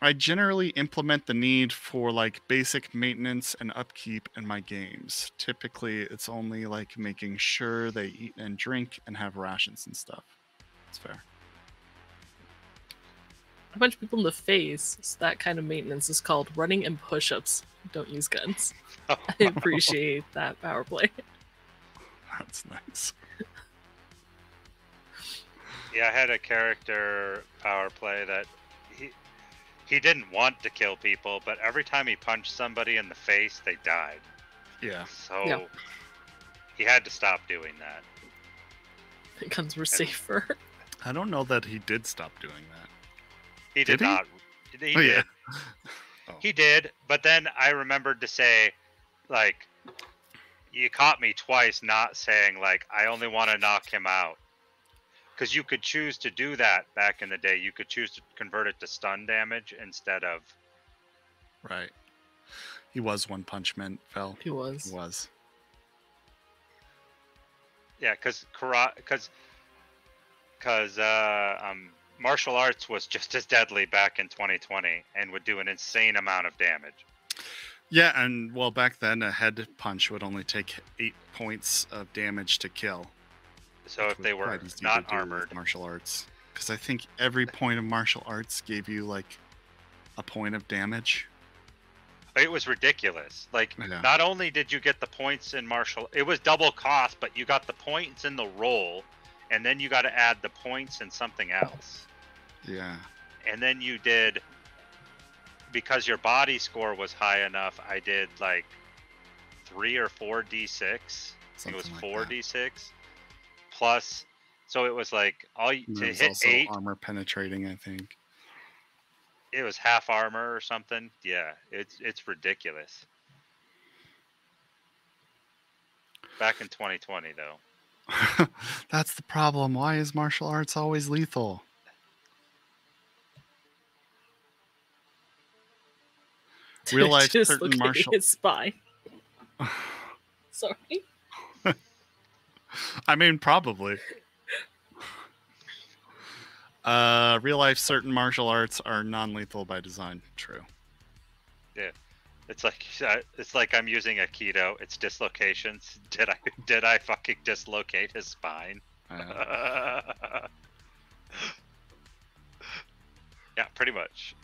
I generally implement the need for like basic maintenance and upkeep in my games. Typically, it's only like making sure they eat and drink and have rations and stuff. It's fair. A bunch of people in the face. So that kind of maintenance is called running and push-ups. Don't use guns. I appreciate that power play. That's nice. Yeah, I had a character power play that he didn't want to kill people, but every time he punched somebody in the face, they died. Yeah. So he had to stop doing that. Guns were safer. I don't know that he did stop doing that. He did not. He Oh, did. yeah. Oh. He did, but then I remembered to say, like, you caught me twice not saying, like, I only want to knock him out. Because you could choose to do that back in the day. You could choose to convert it to stun damage instead of... Right. He was One Punch Man, Fell. He was. He was. Yeah, because martial arts was just as deadly back in 2020 and would do an insane amount of damage. Yeah, and well, back then a head punch would only take 8 points of damage to kill. So if they were not armored. Martial arts. Because I think every point of martial arts gave you like a point of damage. It was ridiculous. Like, Yeah. Not only did you get the points in martial, it was double cost, but you got the points in the roll, and then you got to add the points in something else. Yeah. And then you did, because your body score was high enough, I did like 3 or 4 d6. It was 4 d6 plus. So it was like to hit also 8 armor penetrating, I think. It was half armor or something. Yeah, it's ridiculous. Back in 2020, though. That's the problem. Why is martial arts always lethal? Real life certain martial. His spine. Sorry. I mean, probably. Real life certain martial arts are non-lethal by design. True. Yeah, it's like I'm using a keto. It's dislocations. Did I fucking dislocate his spine? Yeah, pretty much.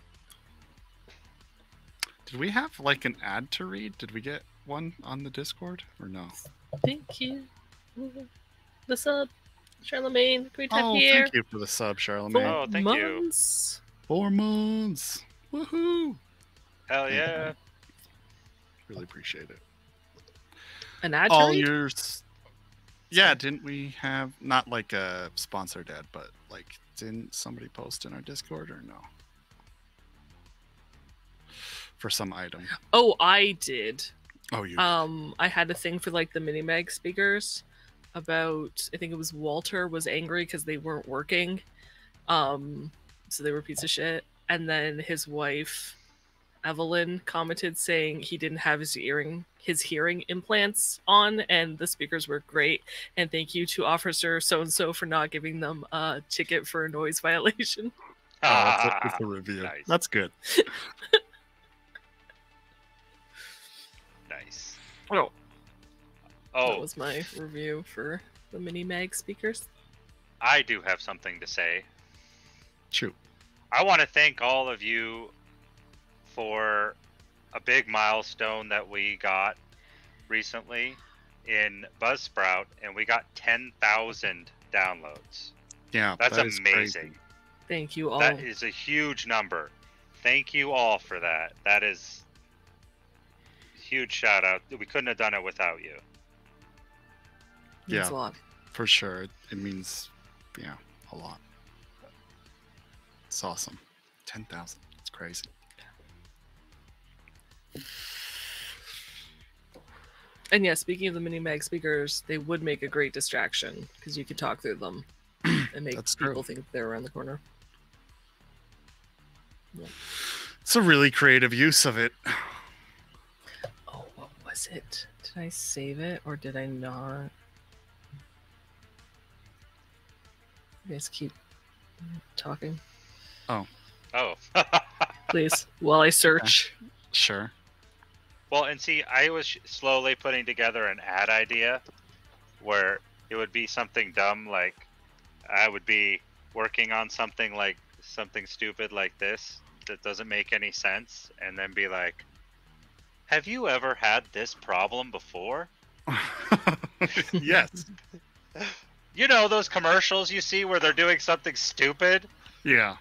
Did we have like an ad to read? Did we get one on the Discord or no? Thank you. The sub, Charlemagne. Great time here. Thank you for the sub, Charlemagne. Oh, thank you. 4 months. Woohoo! Hell yeah. Really appreciate it. An ad All to read? yours. Yeah, didn't we have not like a sponsored ad, but like didn't somebody post in our Discord or no? For some item. Oh, I did. Oh, you. I had a thing for like the mini mag speakers about. I think it was Walter was angry because they weren't working, so they were a piece of shit. And then his wife, Evelyn, commented saying he didn't have his hearing implants on, and the speakers were great. And thank you to Officer so and so for not giving them a ticket for a noise violation. It's a review. Nice. That's good. Nice. Oh, that Oh, was my review for the mini mag speakers. I do have something to say. Shoot. I want to thank all of you for a big milestone that we got recently in Buzzsprout, and we got 10,000 downloads. Yeah, That's that is amazing. crazy. Thank you all. That is a huge number. Thank you all for that. That is huge shout out. We couldn't have done it without you. Means Yeah. a lot. For sure. It means, a lot. It's awesome. 10,000. crazy. And yeah, speaking of the mini mag speakers, they would make a great distraction because you could talk through them and make That's people true. think they're around the corner. Yeah. It's a really creative use of it. Oh, what was it? Did I save it or did I not? You guys keep talking, Oh. please, while I search. Sure. Well, and see, I was slowly putting together an ad idea where it would be something dumb, like I would be working on something like something stupid like this that doesn't make any sense, and then be like, have you ever had this problem before? Yes. You know those commercials you see where they're doing something stupid? Yeah.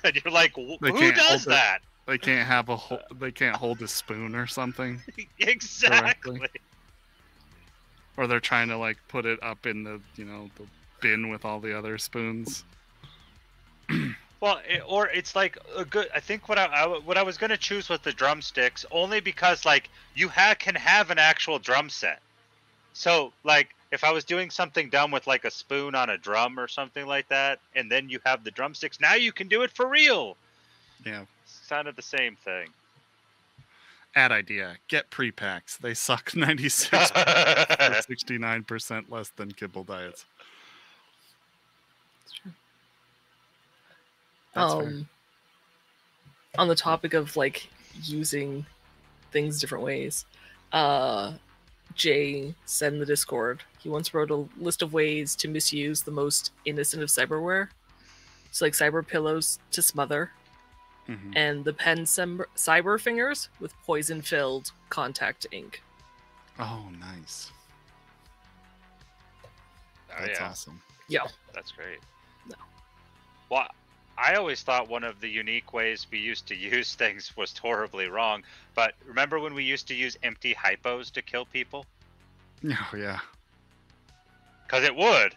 And you're like, who can't does hold it. that? They can't have they can't hold a spoon or something. Exactly. Correctly. Or they're trying to like put it up in the, the bin with all the other spoons. Well, or it's like a good. I think what I was gonna choose was the drumsticks, only because like you can have an actual drum set. So like if I was doing something dumb with like a spoon on a drum or something like that, and then you have the drumsticks, now you can do it for real. Yeah. It's kind of the same thing. Ad idea. Get pre-packs. They suck 96 or 69% less than kibble diets. That's true. That's fair. On the topic of like using things different ways, Jay said in the Discord he once wrote a list of ways to misuse the most innocent of cyberware. So like cyber pillows to smother, and the pen cyber fingers with poison-filled contact ink. Oh, nice. Oh, That's yeah. awesome. Yeah. That's great. No. Well, I always thought one of the unique ways we used to use things was horribly wrong. But remember when we used to use empty hypos to kill people? Oh, yeah. Because it would.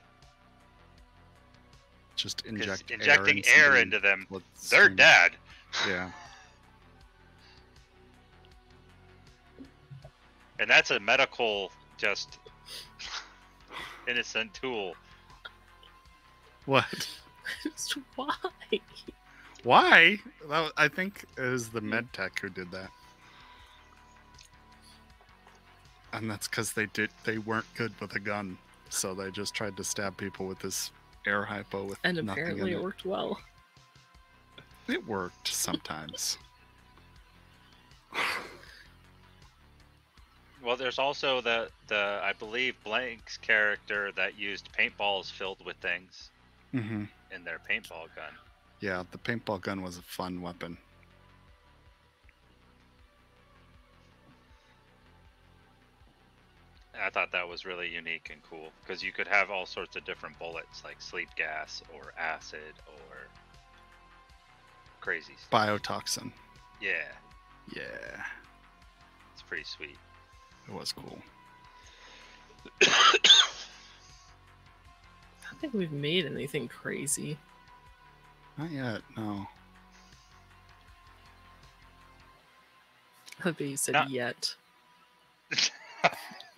Just injecting air into them. They're dead. dead. Yeah. And that's a medical, just innocent tool. What? Why? Why? I think it was the med tech who did that. And that's because they weren't good with a gun. So they just tried to stab people with this air hypo with And nothing apparently in it worked well. It worked sometimes. Well, there's also the I believe Blank's character that used paintballs filled with things in their paintball gun. Yeah, the paintball gun was a fun weapon. I thought that was really unique and cool because you could have all sorts of different bullets, like sleep gas or acid or crazy stuff. Biotoxin. Yeah, Yeah, it's pretty sweet. it was cool. I don't think we've made anything crazy. Not yet, no. I bet you said Not- yet.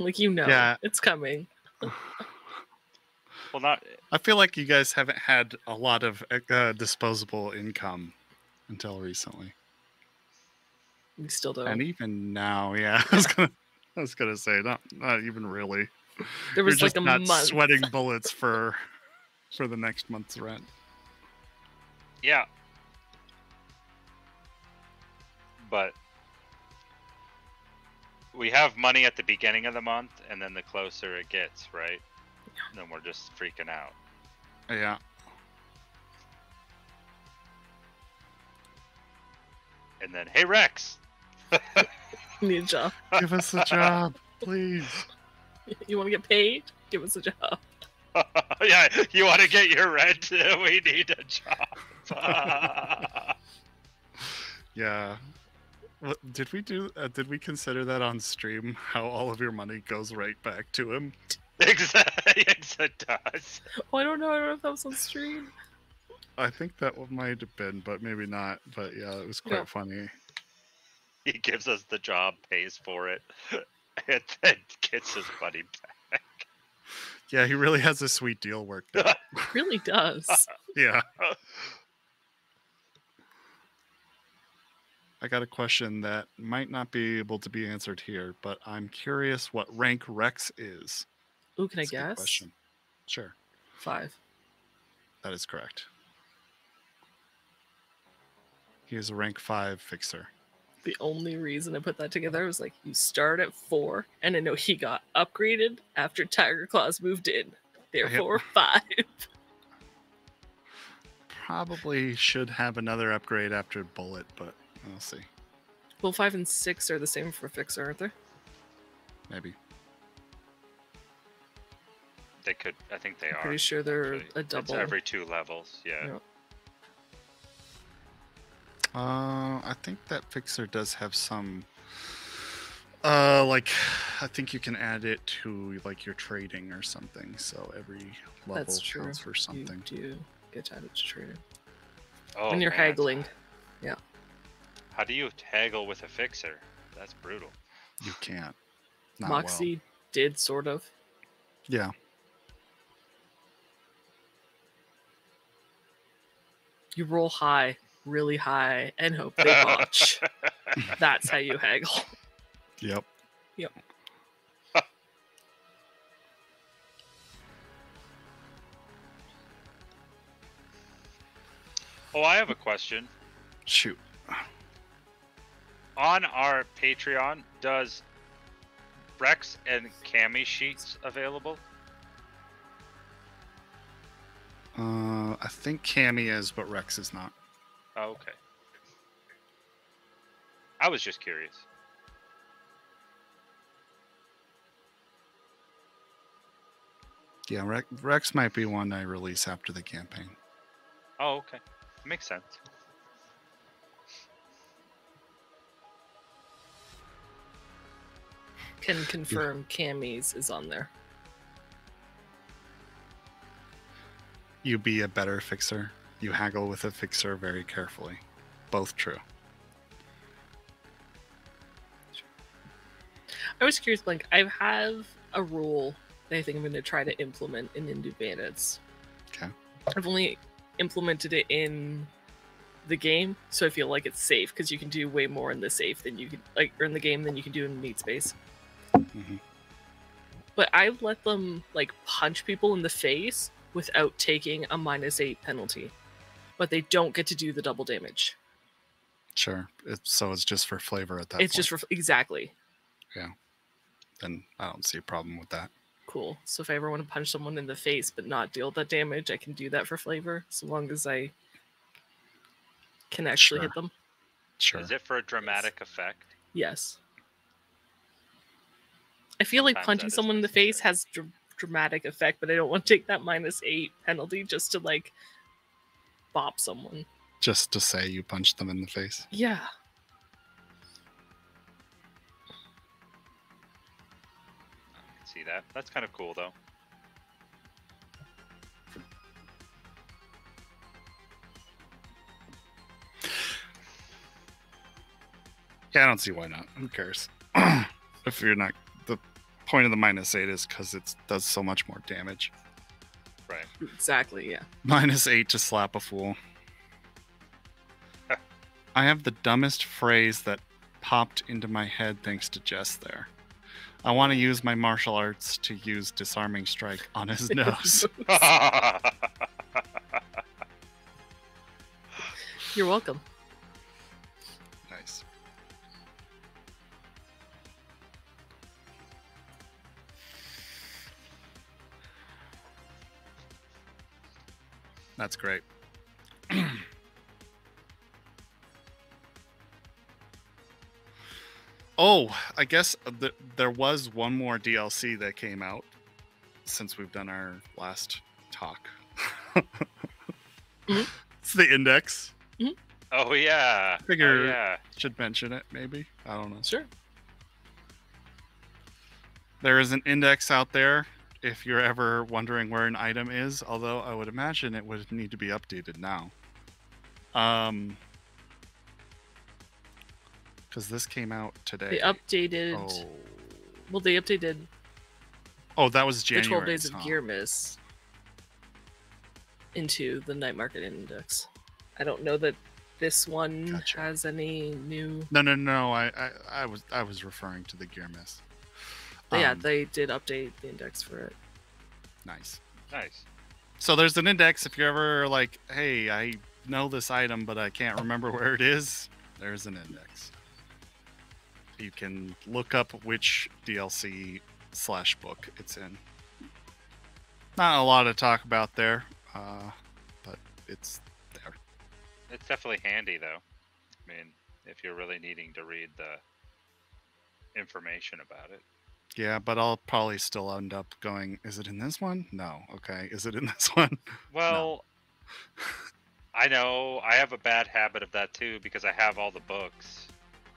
Like, you know, Yeah. it's coming. Well, not I feel like you guys haven't had a lot of disposable income until recently. We still don't. And even now, yeah. I was gonna say not even really. There was You're like just a not month. sweating bullets for the next month's rent. yeah, but we have money at the beginning of the month, and then the closer it gets, right? Then we're just freaking out. Yeah. And then, hey Rex, Need a job. Give us a job, please. You want to get paid? Give us a job. yeah, you want to get your rent? We need a job. Yeah. What, did we do? Did we consider that on stream? How all of your money goes right back to him? Exactly, yes, it does. Oh, I don't know. I don't know if that was on stream. I think that one might have been, but maybe not. But yeah, it was quite funny. He gives us the job, pays for it, and then gets his money back. Yeah, he really has a sweet deal worked out. Really does. Yeah. I got a question that might not be able to be answered here, but I'm curious what rank Rex is. Ooh, can I That's a good guess? question. Sure. 5. That is correct. He is a rank 5 fixer. The only reason I put that together was like, you start at 4, and I know he got upgraded after Tiger Claws moved in. Therefore, 5. Probably should have another upgrade after Bullet, but we'll see. Well, 5 and 6 are the same for Fixer, aren't they? Maybe. They could. I think they are. Pretty sure they're actually. a double. It's every 2 levels. Yeah. Yep. I think that fixer does have some. Like, I think you can add it to like your trading or something. So every level That's true. counts for something. You do get added to trading. Oh, When you're man. haggling. Yeah. How do you haggle with a fixer? That's brutal. You can't. Not Moxie did sort of. Well. Yeah. You roll high, really high, and hope they botch. That's how you haggle. Yep. Yep. Oh, I have a question. Shoot. On our Patreon, does Rex and Cammy sheets available? I think Cammy is, but Rex is not. Oh, okay. I was just curious. Yeah, Rex might be one I release after the campaign. Oh, okay. Makes sense. Can confirm Cammy's is on there. You be a better fixer. You haggle with a fixer very carefully. Both true. I was curious, Blink. I have a rule that I think I'm going to try to implement in Indie Bandits. Okay. I've only implemented it in the game, so I feel like it's safe because you can do way more in the safe than you can, like, or in the game than you can do in Meat Space. Mm-hmm. But I let them like punch people in the face without taking a -8 penalty, but they don't get to do the double damage. Sure. So it's just for flavor at that point. It's just for exactly. Yeah. Then I don't see a problem with that. Cool. So if I ever want to punch someone in the face but not deal that damage, I can do that for flavor, so long as I can actually hit them. Sure. Is it for a dramatic effect? Yes. I feel like Sometimes punching that is someone in the face necessary. has dramatic effect, but I don't want to take that -8 penalty just to like bop someone. Just to say you punched them in the face. Yeah. I can see that. That's kind of cool, though. Yeah, I don't see why not. Who cares? If you're not, the point of the -8 is because it does so much more damage. Right. Exactly, yeah. -8 to slap a fool. I have the dumbest phrase that popped into my head thanks to Jess there. I want to use my martial arts to use disarming strike on his nose. You're welcome. Nice. That's great. Oh, I guess there was one more DLC that came out since we've done our last talk. Mm-hmm. It's the Index. Mm-hmm. Oh, yeah. Figure Oh, yeah. should mention it, maybe. I don't know. Sure. There is an index out there if you're ever wondering where an item is, although I would imagine it would need to be updated now. Because this came out today. They updated. Oh. Well, they updated Oh, that was the January. 12 Days of Gearmas into the night market index. I don't know that this one has any new. No. I was referring to the Gearmas. But yeah, they did update the index for it. Nice. So there's an index if you're ever like, hey, I know this item, but I can't remember where it is. There's an index. You can look up which DLC/book it's in. Not a lot to talk about there, but it's there. It's definitely handy, though. I mean, if you're really needing to read the information about it. Yeah, but I'll probably still end up going, is it in this one? No. Okay. Is it in this one? Well, no. I know. I have a bad habit of that, too, because I have all the books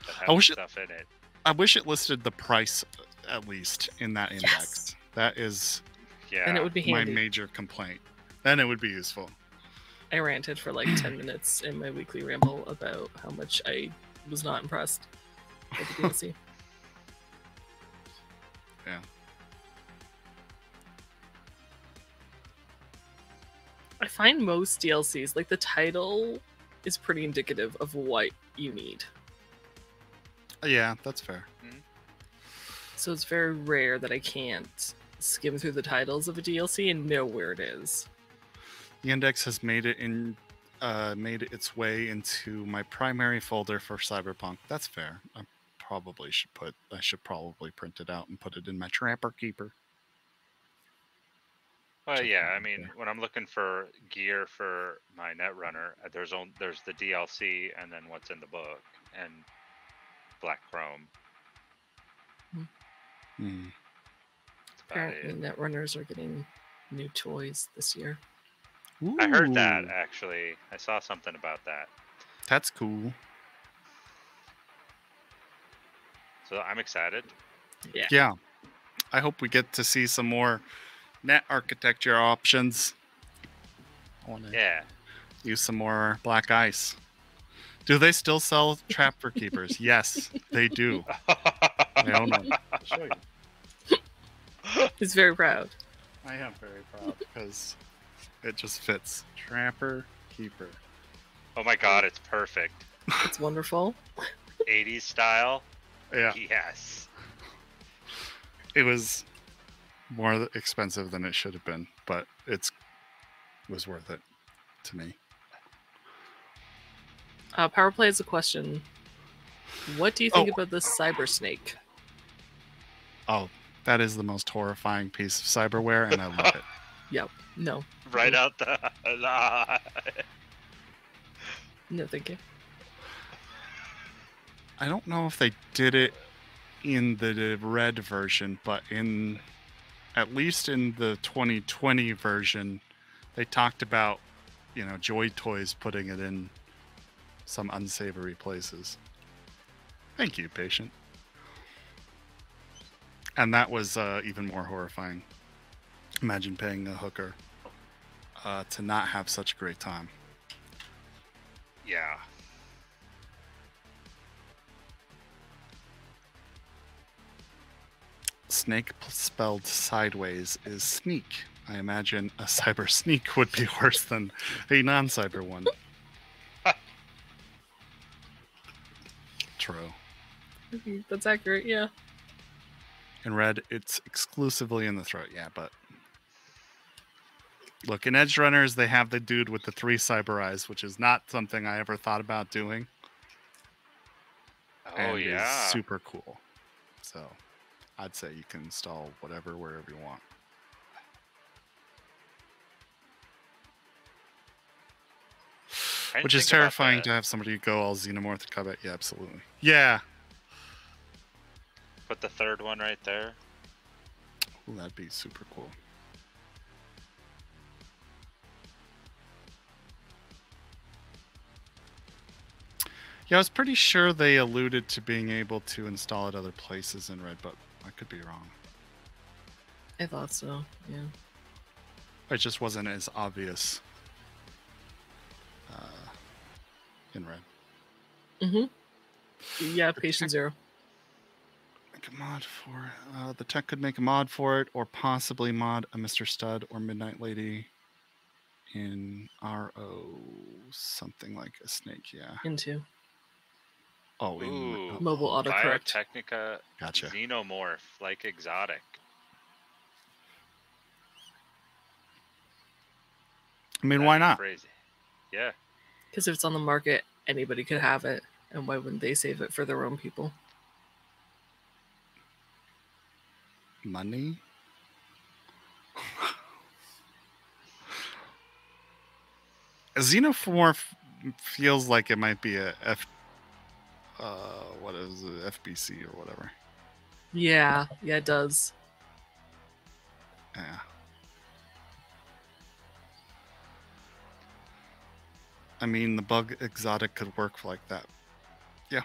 that have stuff in it. I wish it listed the price, at least, in that index. Yes. That is and it would be handy. my major complaint. Then it would be useful. I ranted for like 10 minutes in my weekly ramble about how much I was not impressed with the DLC. Yeah. I find most DLCs, like the title is pretty indicative of what you need. Yeah, that's fair. So it's very rare that I can't skim through the titles of a DLC and know where it is. The index has made its way into my primary folder for Cyberpunk. That's fair. I should probably print it out and put it in my Trapper Keeper. Well, yeah, I mean, when I'm looking for gear for my Netrunner, there's the DLC and then what's in the book and Black Chrome. Apparently, Netrunners are getting new toys this year. Ooh. I heard that, actually. I saw something about that. That's cool. So I'm excited. Yeah. I hope we get to see some more net architecture options. I want to use some more black ice. Do they still sell Trapper Keepers? Yes, they do. I don't know. I'll show you. He's very proud. I am very proud because it just fits. Trapper Keeper. Oh my god, it's perfect. It's wonderful. 80s style. Yeah. Yes. It was more expensive than it should have been, but it was worth it to me. Power Play has a question. What do you think about this cyber snake? Oh, that is the most horrifying piece of cyberware, and I love it. Yep. No. Right out the... No, thank you. I don't know if they did it in the red version, but at least in the 2020 version, they talked about, Joy Toys putting it in some unsavory places. Thank you, patient. And that was even more horrifying. Imagine paying a hooker to not have such a great time. Yeah. Snake spelled sideways is sneak. I imagine a cyber sneak would be worse than a non-cyber one. True. That's accurate, yeah. In red, it's exclusively in the throat, yeah, but... Look, in Edge Runners, they have the dude with the 3 cyber eyes, which is not something I ever thought about doing. Oh, and yeah. is super cool. So, I'd say you can install whatever, wherever you want. Which is terrifying to have somebody go all xenomorph combat. Yeah, absolutely. Yeah. Put the third one right there. Ooh, that'd be super cool. Yeah, I was pretty sure they alluded to being able to install at other places in Red, but I could be wrong. I thought so. Yeah. It just wasn't as obvious in red. Yeah, patient 0. Make a mod for the tech could make a mod for it, or possibly mod a Mr. Stud or Midnight Lady in RO, something like a snake. Yeah. Into Oh, Ooh, mobile autocorrect. Biotechnica Gotcha. Xenomorph, like exotic. I mean, That'd why be not? Crazy. Yeah. Because if it's on the market, anybody could have it, and why wouldn't they save it for their own people? Money. A Xenomorph feels like it might be a what is it, FBC or whatever. Yeah, it does. Yeah. I mean, the bug exotic could work like that. Yeah.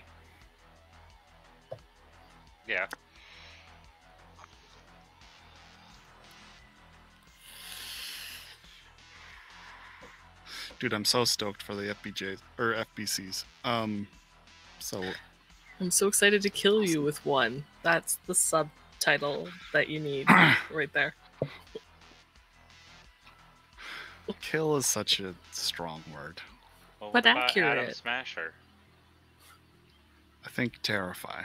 Yeah. Dude, I'm so stoked for the FBJs or FBCs. So I'm so excited to kill you with one. That's the subtitle that you need right there. kill is such a strong word. Well, But what about accurate. Adam Smasher? I think terrify.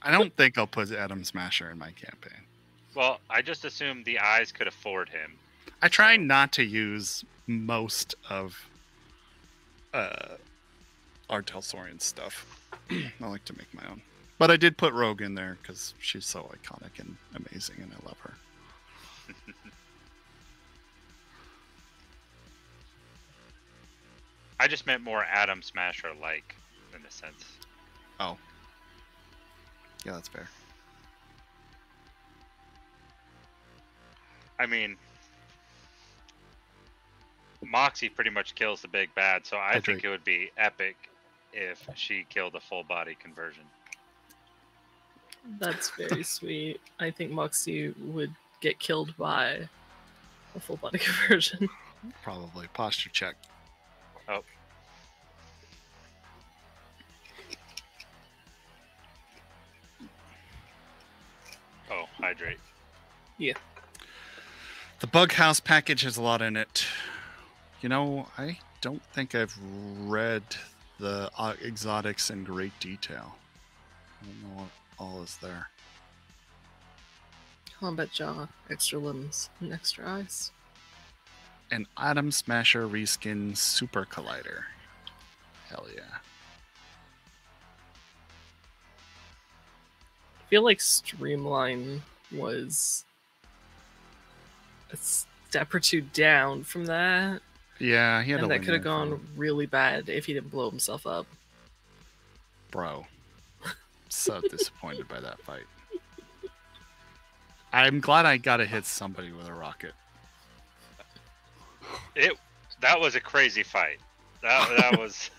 I don't think I'll put Adam Smasher in my campaign. Well, I just assumed the eyes could afford him. I try not to use most of Artel Saurian's stuff. I like to make my own. But I did put Rogue in there because she's so iconic and amazing, and I love her. I just meant more Adam Smasher-like, in a sense. Oh. Yeah, that's fair. I mean, Moxie pretty much kills the big bad, so I think it would be epic if she killed a full body conversion. That's very sweet. I think Moxie would get killed by a full body conversion. Probably. Posture check. Oh. Oh, hydrate. Yeah. The Bug House package has a lot in it. You know, I don't think I've read the exotics in great detail. I don't know what all is there. Combat jaw, extra limbs, and extra eyes. An Atom Smasher reskin Super Collider. Hell yeah. I feel like Streamline was a step or two down from that. Yeah, he had and a that could have linear gone really bad if he didn't blow himself up. Bro. So disappointed by that fight. I'm glad I got to hit somebody with a rocket. That was a crazy fight. That was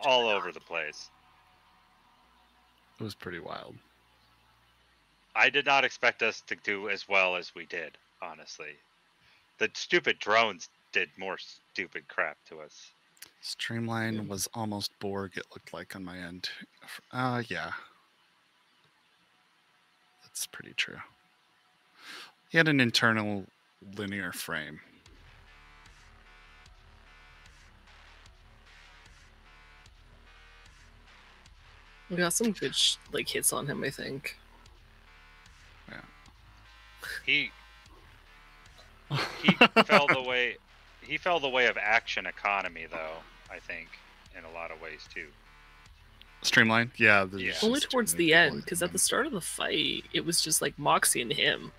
all over the place. It was pretty wild. I did not expect us to do as well as we did, honestly. The stupid drones did more stupid crap to us. Streamline was almost Borg, it looked like on my end. Yeah. That's pretty true. He had an internal linear frame. We got some good hits on him, I think. Yeah. He fell the way. He fell the way of action economy, though. I think in a lot of ways too. Streamline, yeah. Only towards the end, because at the start of the fight, it was just like Moxie and him.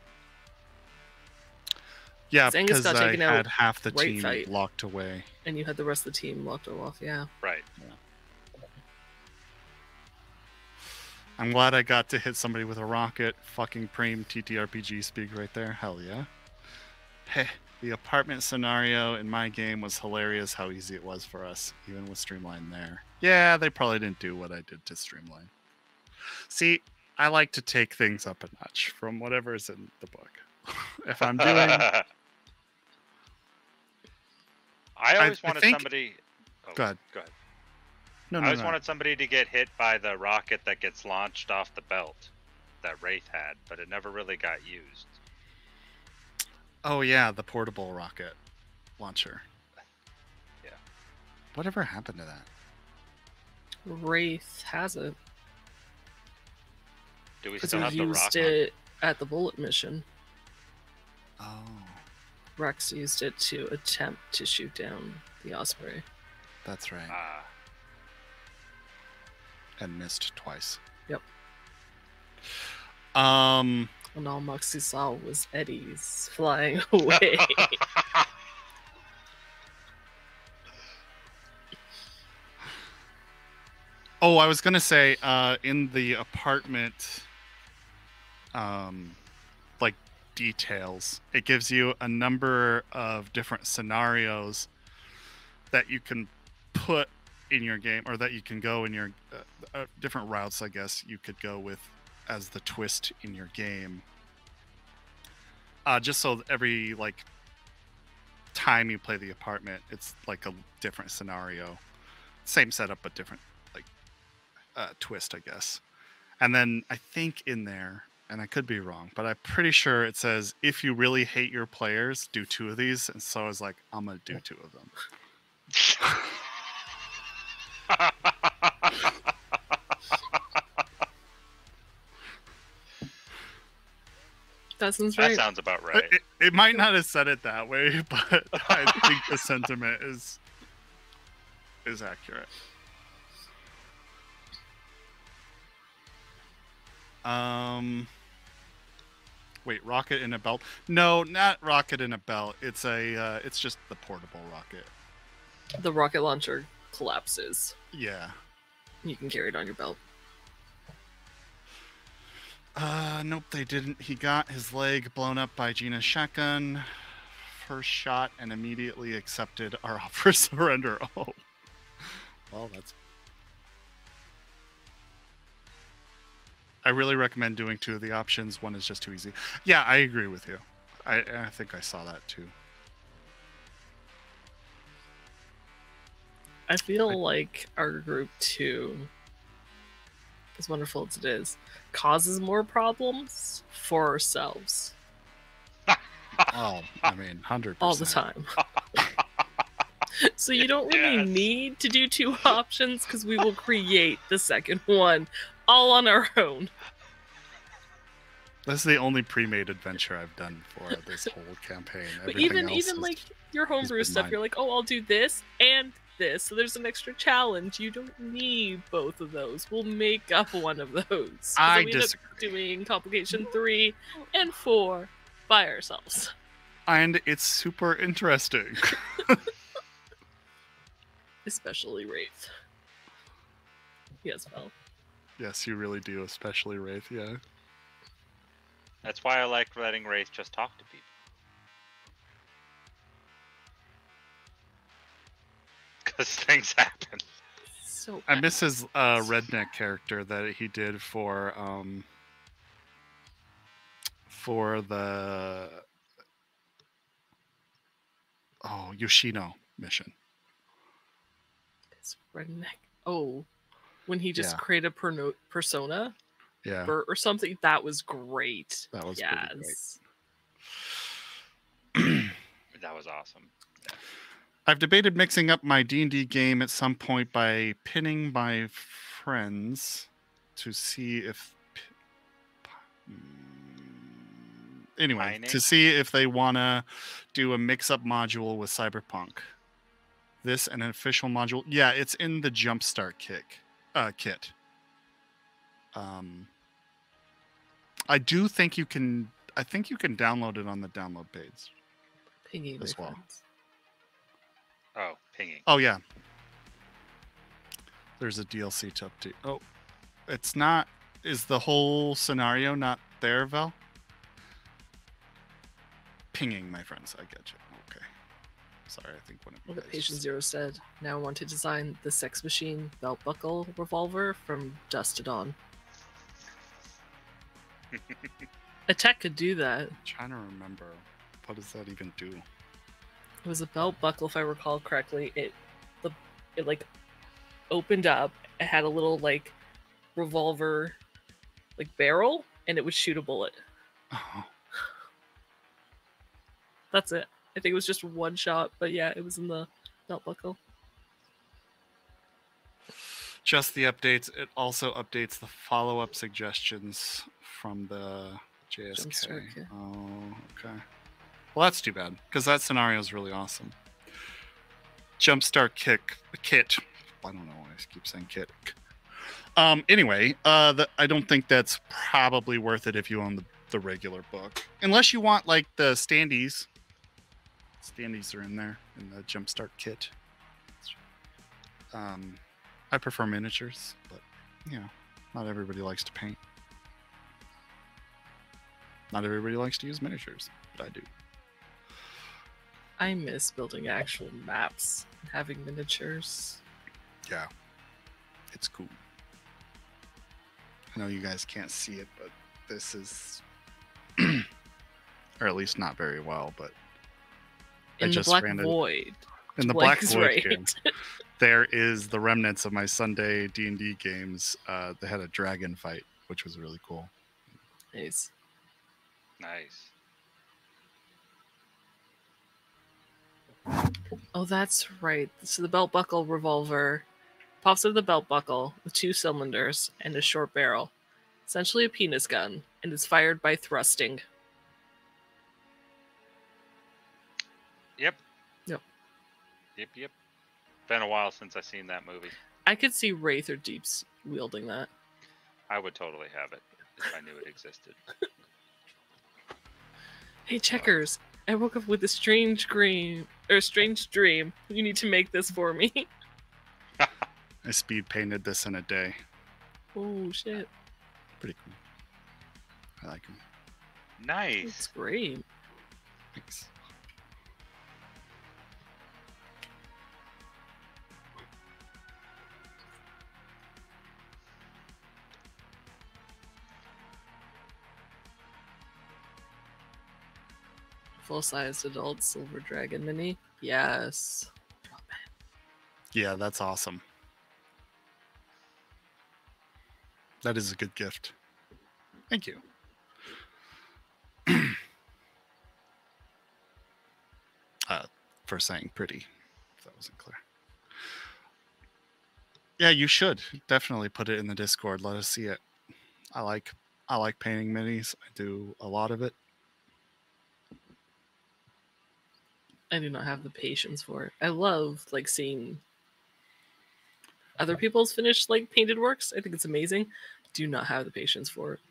Yeah, Zangus because got I taken out had half the right team fight. locked away. And you had the rest of the team locked off, yeah. Right. Yeah. I'm glad I got to hit somebody with a rocket. Fucking Preem TTRPG speak right there. Hell yeah. Heh. The apartment scenario in my game was hilarious how easy it was for us, even with Streamline there. Yeah, they probably didn't do what I did to Streamline. See, I like to take things up a notch from whatever's in the book. If I'm doing, I always I wanted think- somebody. Oh, Go ahead. Go ahead. no, I no, always no. wanted somebody to get hit by the rocket that gets launched off the belt that Wraith had, but it never really got used. Oh yeah, the portable rocket launcher. Yeah. Whatever happened to that? Wraith has it. Do we Because still we have the used rocket? it at the bullet mission. Oh, Rex used it to attempt to shoot down the Osprey. that's right. Ah, And missed twice. Yep. Um. And all Moxie saw was eddies flying away. Oh, I was gonna say, in the apartment, like details, it gives you a number of different scenarios that you can put in your game, or that you can go in your different routes. I guess you could go with as the twist in your game. Just so every like time you play the apartment, it's like a different scenario, same setup but different twist, I guess. And then I think in there, and I could be wrong, but I'm pretty sure it says if you really hate your players, do 2 of these. And so I was like, I'm gonna do 2 of them. That sounds that right. sounds about right. It might not have said it that way, but I think the sentiment is accurate. Wait, rocket in a belt? No, not rocket in a belt. It's it's just the portable rocket. The rocket launcher collapses. Yeah. You can carry it on your belt. Nope, they didn't. He got his leg blown up by Gina's shotgun. First shot and immediately accepted our offer of surrender. Oh. Well, that's... I really recommend doing 2 of the options. 1 is just too easy. Yeah, I agree with you. I think I saw that too. I feel like our group too, as wonderful as it is, causes more problems for ourselves Oh, I mean, 100%. all the time. So you don't really Yes. need to do 2 options because we will create the second one all on our own. This is the only pre-made adventure I've done for this whole campaign. But Everything even else is- like your homebrew been stuff, mine. you're like, oh, I'll do this and this. So there's an extra challenge. You don't need both of those. We'll make up one of those. 'Cause I then we end up disagree. doing complication 3 and 4 by ourselves. And it's super interesting. Especially Wraith. Yes, well. Yes, you really do, especially Wraith, yeah. That's why I like letting Wraith just talk to people. Because things happen. So I miss his redneck character that he did for the Yoshino mission. His redneck. Oh, when he just Yeah. created a persona Yeah, or something. That was great. that was pretty great. Yes. That was awesome. I've debated mixing up my D&D game at some point by pinning my friends to see if... Anyway, Pining? to see if they want to do a mix-up module with Cyberpunk. This and an official module. Yeah, it's in the Jumpstart kit. I do think you can... I think you can download it on the download page. Pingy, my as well. friends. Oh, pinging. Oh, yeah. There's a DLC to update. Oh, it's not... Is the whole scenario not there, Val? Pinging, my friends. I get you. Okay. Sorry, I think one of you Look at guys Patient just- Zero said, now I want to design the Sex Machine belt buckle revolver from Dusk to Dawn. A tech could do that. I'm trying to remember. What does that even do? It was a belt buckle, if I recall correctly. It like opened up. It had a little like revolver like barrel, and it would shoot a bullet. Oh. That's it. I think it was just one shot, but yeah, it was in the belt buckle. Just the updates. It also updates the follow-up suggestions from the JSK. Jumpstart, yeah. Oh, okay. Well, that's too bad, because that scenario is really awesome. Jumpstart kit. I don't know why I keep saying kit. Anyway, I don't think that's probably worth it if you own the regular book. Unless you want, like, the standees. Standees are in there, in the Jumpstart kit. I prefer miniatures, but, you know, not everybody likes to paint. Not everybody likes to use miniatures, but I do. I miss building actual maps and having miniatures. Yeah. It's cool. I know you guys can't see it, but this is... or at least not very well, but... In the Black Void. In the Black Blake's Void right. game. There is the remnants of my Sunday D&D games. They had a dragon fight, which was really cool. Nice. Nice. Oh, that's right. So the belt buckle revolver pops out of the belt buckle with 2 cylinders and a short barrel, essentially a penis gun, and is fired by thrusting. Yep. Yep. Yep. Been a while since I've seen that movie. I could see Wraith or Deeps wielding that. I would totally have it if I knew it existed. Hey, Checkers, I woke up with a strange dream. You need to make this for me. I speed painted this in a day. Oh, shit. Pretty cool. I like them. Nice. That's great. Thanks. Full-sized adult silver dragon mini. Yes. Drop it. Yeah, that's awesome. That is a good gift. Thank you. For saying pretty, if that wasn't clear. Yeah, you should definitely put it in the Discord. Let us see it. I like painting minis. I do a lot of it. I do not have the patience for it. I love like seeing other people's finished like painted works. I think it's amazing. Do not have the patience for it.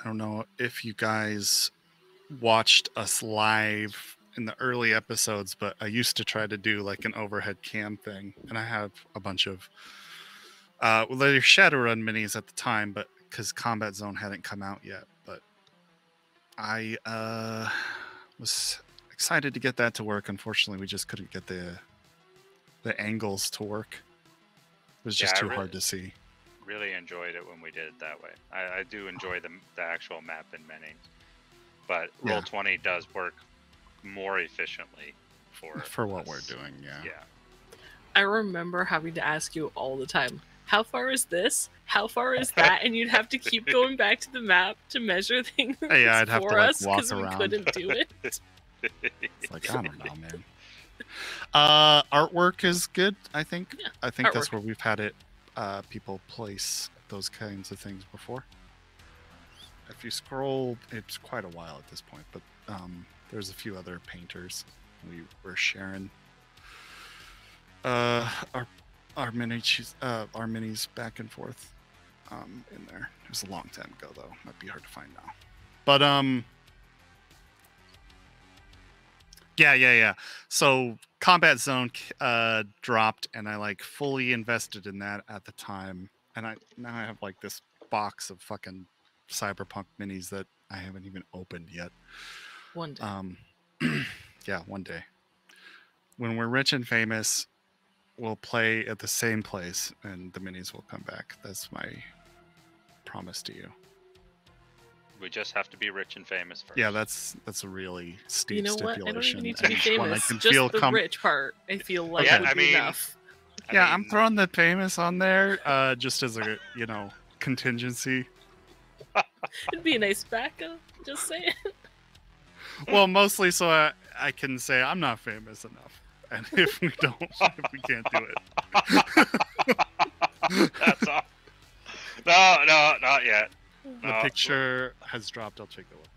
I don't know if you guys watched us live in the early episodes, but I used to try to do like an overhead cam thing, and I have a bunch of they're Shadowrun minis at the time, but because Combat Zone hadn't come out yet. But I was excited to get that to work. Unfortunately, we just couldn't get the angles to work. It was just too hard to see. Really enjoyed it when we did it that way. I do enjoy the actual map in many, but Roll20 does work more efficiently for what us. we're doing. Yeah. I remember having to ask you all the time, how far is this? How far is that? And you'd have to keep going back to the map to measure things Yeah, I'd have for to like us walk because we around. couldn't do it. It's like, I don't know, man. Artwork is good, I think. Yeah, I think artwork. that's where we've had it. People place those kinds of things before. If you scroll, it's quite a while at this point, but there's a few other painters we were sharing our minis back and forth in there. It was a long time ago though. Might be hard to find now. But yeah. So Combat Zone dropped, and I like fully invested in that at the time. And now I have like this box of fucking Cyberpunk minis that I haven't even opened yet. One day. Yeah, one day. When we're rich and famous, we'll play at the same place, and the minis will come back. That's my promise to you. We just have to be rich and famous first. Yeah, that's a really steep You know what? stipulation. I don't even need to be and one I famous. can Just feel the rich part, I feel like Yeah, would I be mean- enough. Yeah, I I'm mean, throwing the famous on there, just as a contingency. It'd be a nice backup. Just saying. Well, mostly so I can say I'm not famous enough, and if we can't do it, That's all. No, not yet. the No. picture has dropped. I'll take a look.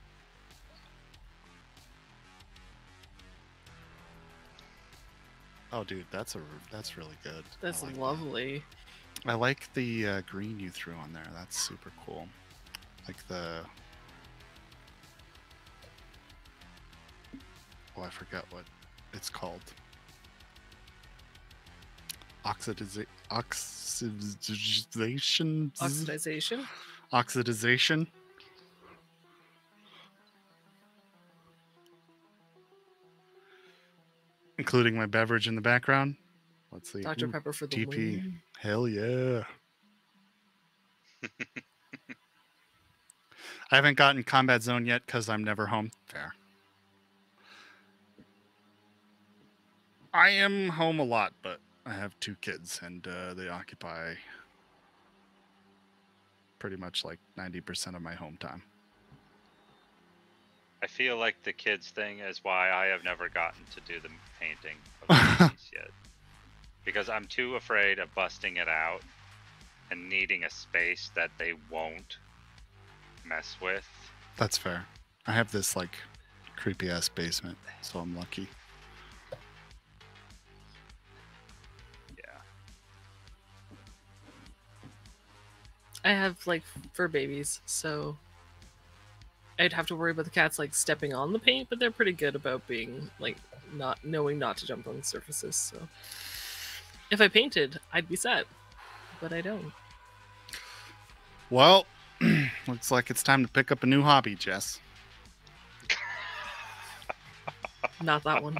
Oh, dude, that's really good. That's I like that. lovely. I like the green you threw on there. That's super cool. Like the... Oh, I forgot what it's called. Oxidization? Oxidization. Oxidization. Including my beverage in the background. Let's see. Dr. Ooh, Pepper for the DP. win. Hell yeah. I haven't gotten Combat Zone yet because I'm never home. Fair. I am home a lot, but I have 2 kids and they occupy pretty much like 90% of my home time. I feel like the kids thing is why I have never gotten to do the painting of the piece yet. Because I'm too afraid of busting it out and needing a space that they won't mess with. That's fair. I have this like creepy ass basement, so I'm lucky. Yeah. I have like fur babies, so I'd have to worry about the cats like stepping on the paint, but they're pretty good about being like not knowing not to jump on surfaces. So if I painted, I'd be set, but I don't. Well, looks like it's time to pick up a new hobby, Jess. Not that one.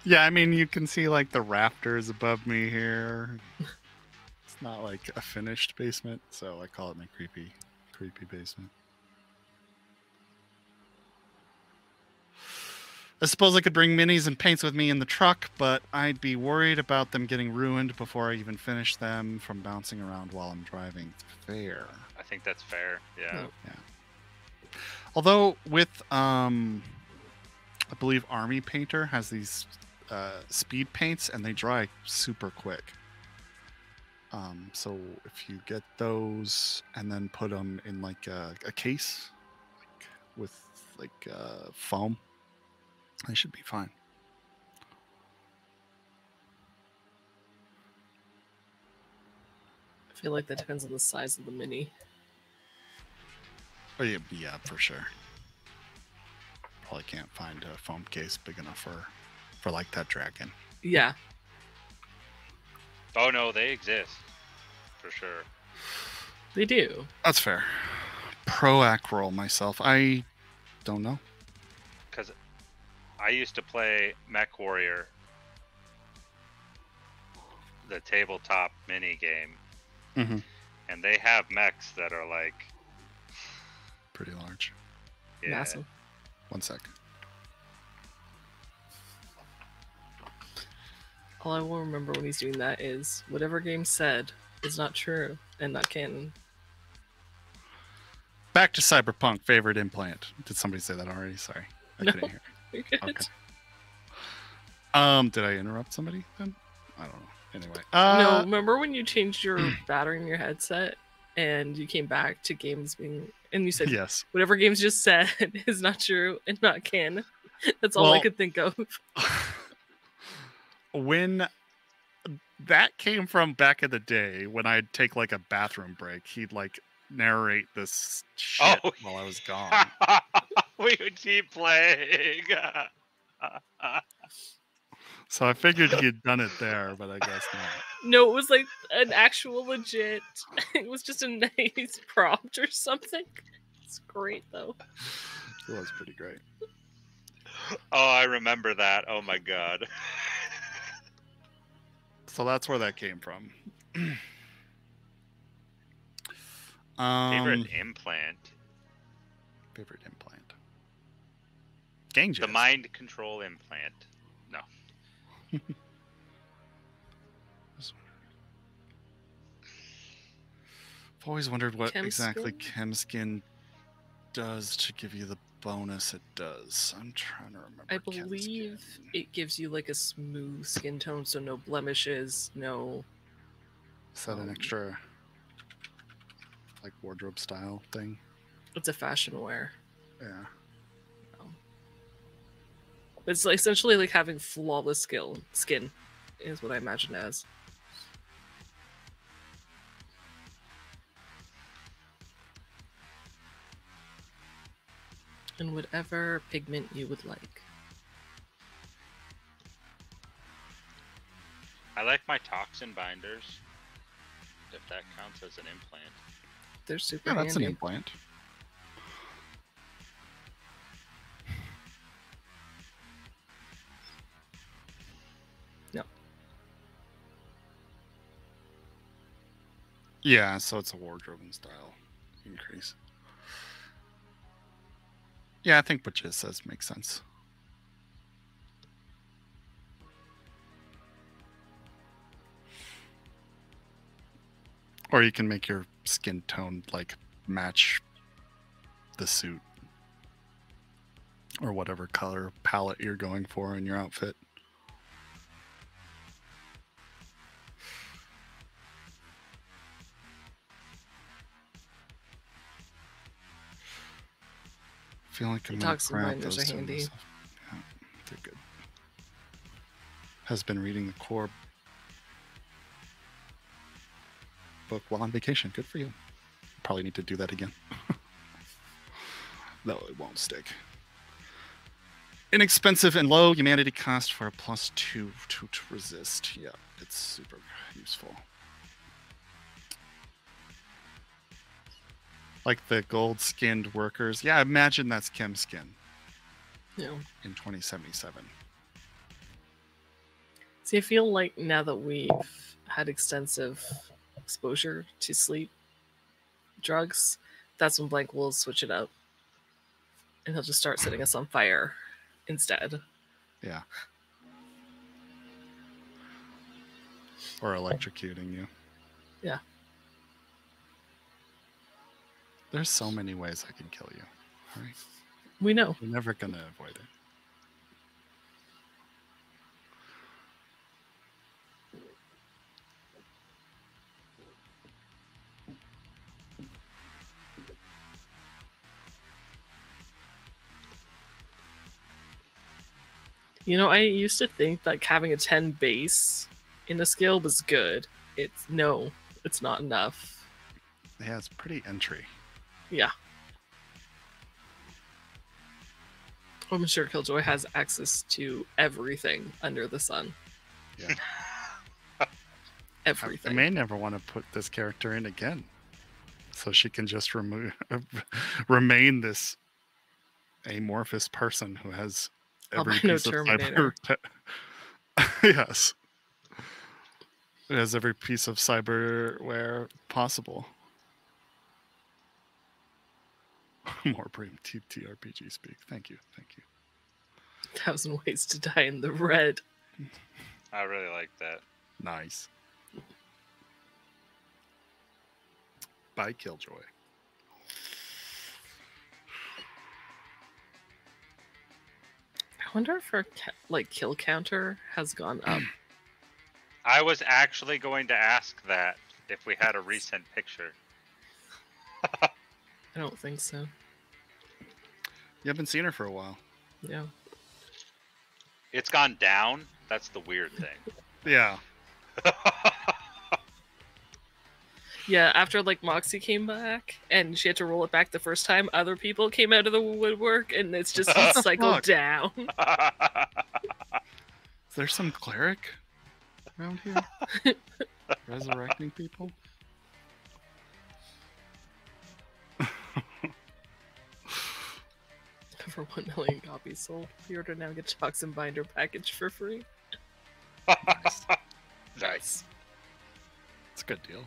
Yeah, I mean, you can see like the rafters above me here. It's not like a finished basement, so I call it my creepy basement. I suppose I could bring minis and paints with me in the truck, but I'd be worried about them getting ruined before I even finish them from bouncing around while I'm driving. Fair. I think that's fair. Yeah. Yeah. Although with I believe Army Painter has these speed paints and they dry super quick. So if you get those and then put them in like a case, like with like foam, they should be fine. I feel like that depends on the size of the mini. Oh yeah, for sure. Probably can't find a foam case big enough for like that dragon. Yeah. Oh no, they exist for sure. They do. That's fair. Pro Ac roll myself. I don't know. Because I used to play Mech Warrior, the tabletop mini game, Mm-hmm. and they have mechs that are like Pretty large. yeah, Massive. One sec. All I will remember when he's doing that is whatever game said is not true and not canon. Back to Cyberpunk favorite implant. Did somebody say that already? Sorry, I No. couldn't hear. You're good. Okay. Did I interrupt somebody then? I don't know. Anyway. No, remember when you changed your battery in your headset and you came back to games being and you said Yes. whatever games just said is not true and not canon. That's all I Well- could think of. When that came from back in the day, when I'd take like a bathroom break, he'd like narrate this shit Oh. while I was gone. we would keep playing. So I figured he had done it there, but I guess not. No, it was like an actual legit. It was just a nice prompt or something. It's great though. It was pretty great. Oh, I remember that. Oh my god. So that's where that came from. Favorite implant. Favorite implant. Gang The mind control implant. No. I've always wondered what Chem exactly skin? chem skin does to give you the bonus it does. I'm trying to remember. I chem believe skin. it gives you like a smooth skin tone, so no blemishes, no. Is that an extra, like, wardrobe style thing? It's a fashion wear. Yeah. It's like essentially like having flawless skin, is what I imagine as. And whatever pigment you would like. I like my toxin binders. If that counts as an implant. They're super Yeah, that's handy. an implant. Yep. Yeah, so it's a wardrobe and style increase. Yeah, I think what Jizz says makes sense. Or you can make your skin tone like match the suit or whatever color palette you're going for in your outfit. I feel like I'm gonna Toxin grab binders those are two handy. myself. Yeah, they're good. Has been reading the core book while on vacation. Good for you. Probably need to do that again. No, it won't stick. Inexpensive and low humanity cost for a +2 to resist. Yeah, it's super useful. Like the gold skinned workers. Yeah, imagine that's chem skin Yeah. in 2077. See, I feel like now that we've had extensive exposure to sleep drugs, that's when Blank will switch it up. And he'll just start setting us on fire instead. Yeah. Or electrocuting you. Yeah. There's so many ways I can kill you. All right. We know. You're never going to avoid it. You know, I used to think that having a 10 base in a skill was good. It's not enough. Yeah, it's pretty entry. Yeah. I'm sure Killjoy has access to everything under the sun. Yeah. Everything. I may never want to put this character in again. So she can just remain this amorphous person who has every Albino piece of Terminator. Yes. It has every piece of cyberware possible. More premium TTRPG speak. Thank you. 1,000 Ways to Die in the Red. I really like that. Nice. By Killjoy. I wonder if her kill counter has gone up. I was actually going to ask that if we had a recent picture. I don't think so. You haven't seen her for a while. Yeah. It's gone down. That's the weird thing. Yeah. Yeah, after Moxie came back and she had to roll it back the first time, other people came out of the woodwork and it's just cycled Fuck. down. Is there some cleric around here? Resurrecting people? For 1 million copies sold. Pre-order now, get Toxin Binder package for free. Nice. Nice. It's a good deal.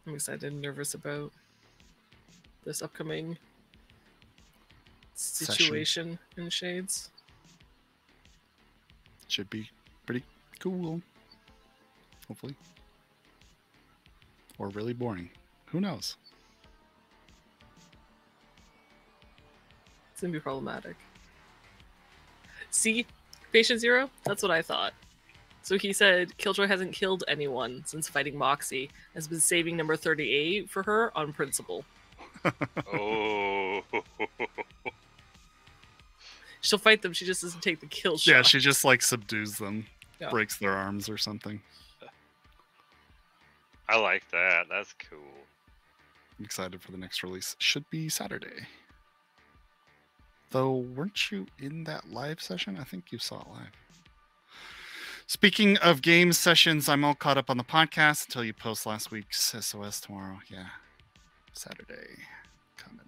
I'm excited and nervous about this upcoming situation in Shades. Should be pretty cool. Hopefully. Or really boring. Who knows? It's gonna be problematic. See, Patient Zero? That's what I thought. So he said Killjoy hasn't killed anyone since fighting Moxie, has been saving number 38 for her on principle. Oh. She'll fight them, she just doesn't take the kill shot. Yeah, she just like subdues them, Yeah. breaks their arms or something. I like that. That's cool. I'm excited for the next release. Should be Saturday. Though, weren't you in that live session? I think you saw it live. Speaking of game sessions, I'm all caught up on the podcast until you post last week's SOS tomorrow. Yeah. Saturday. Coming.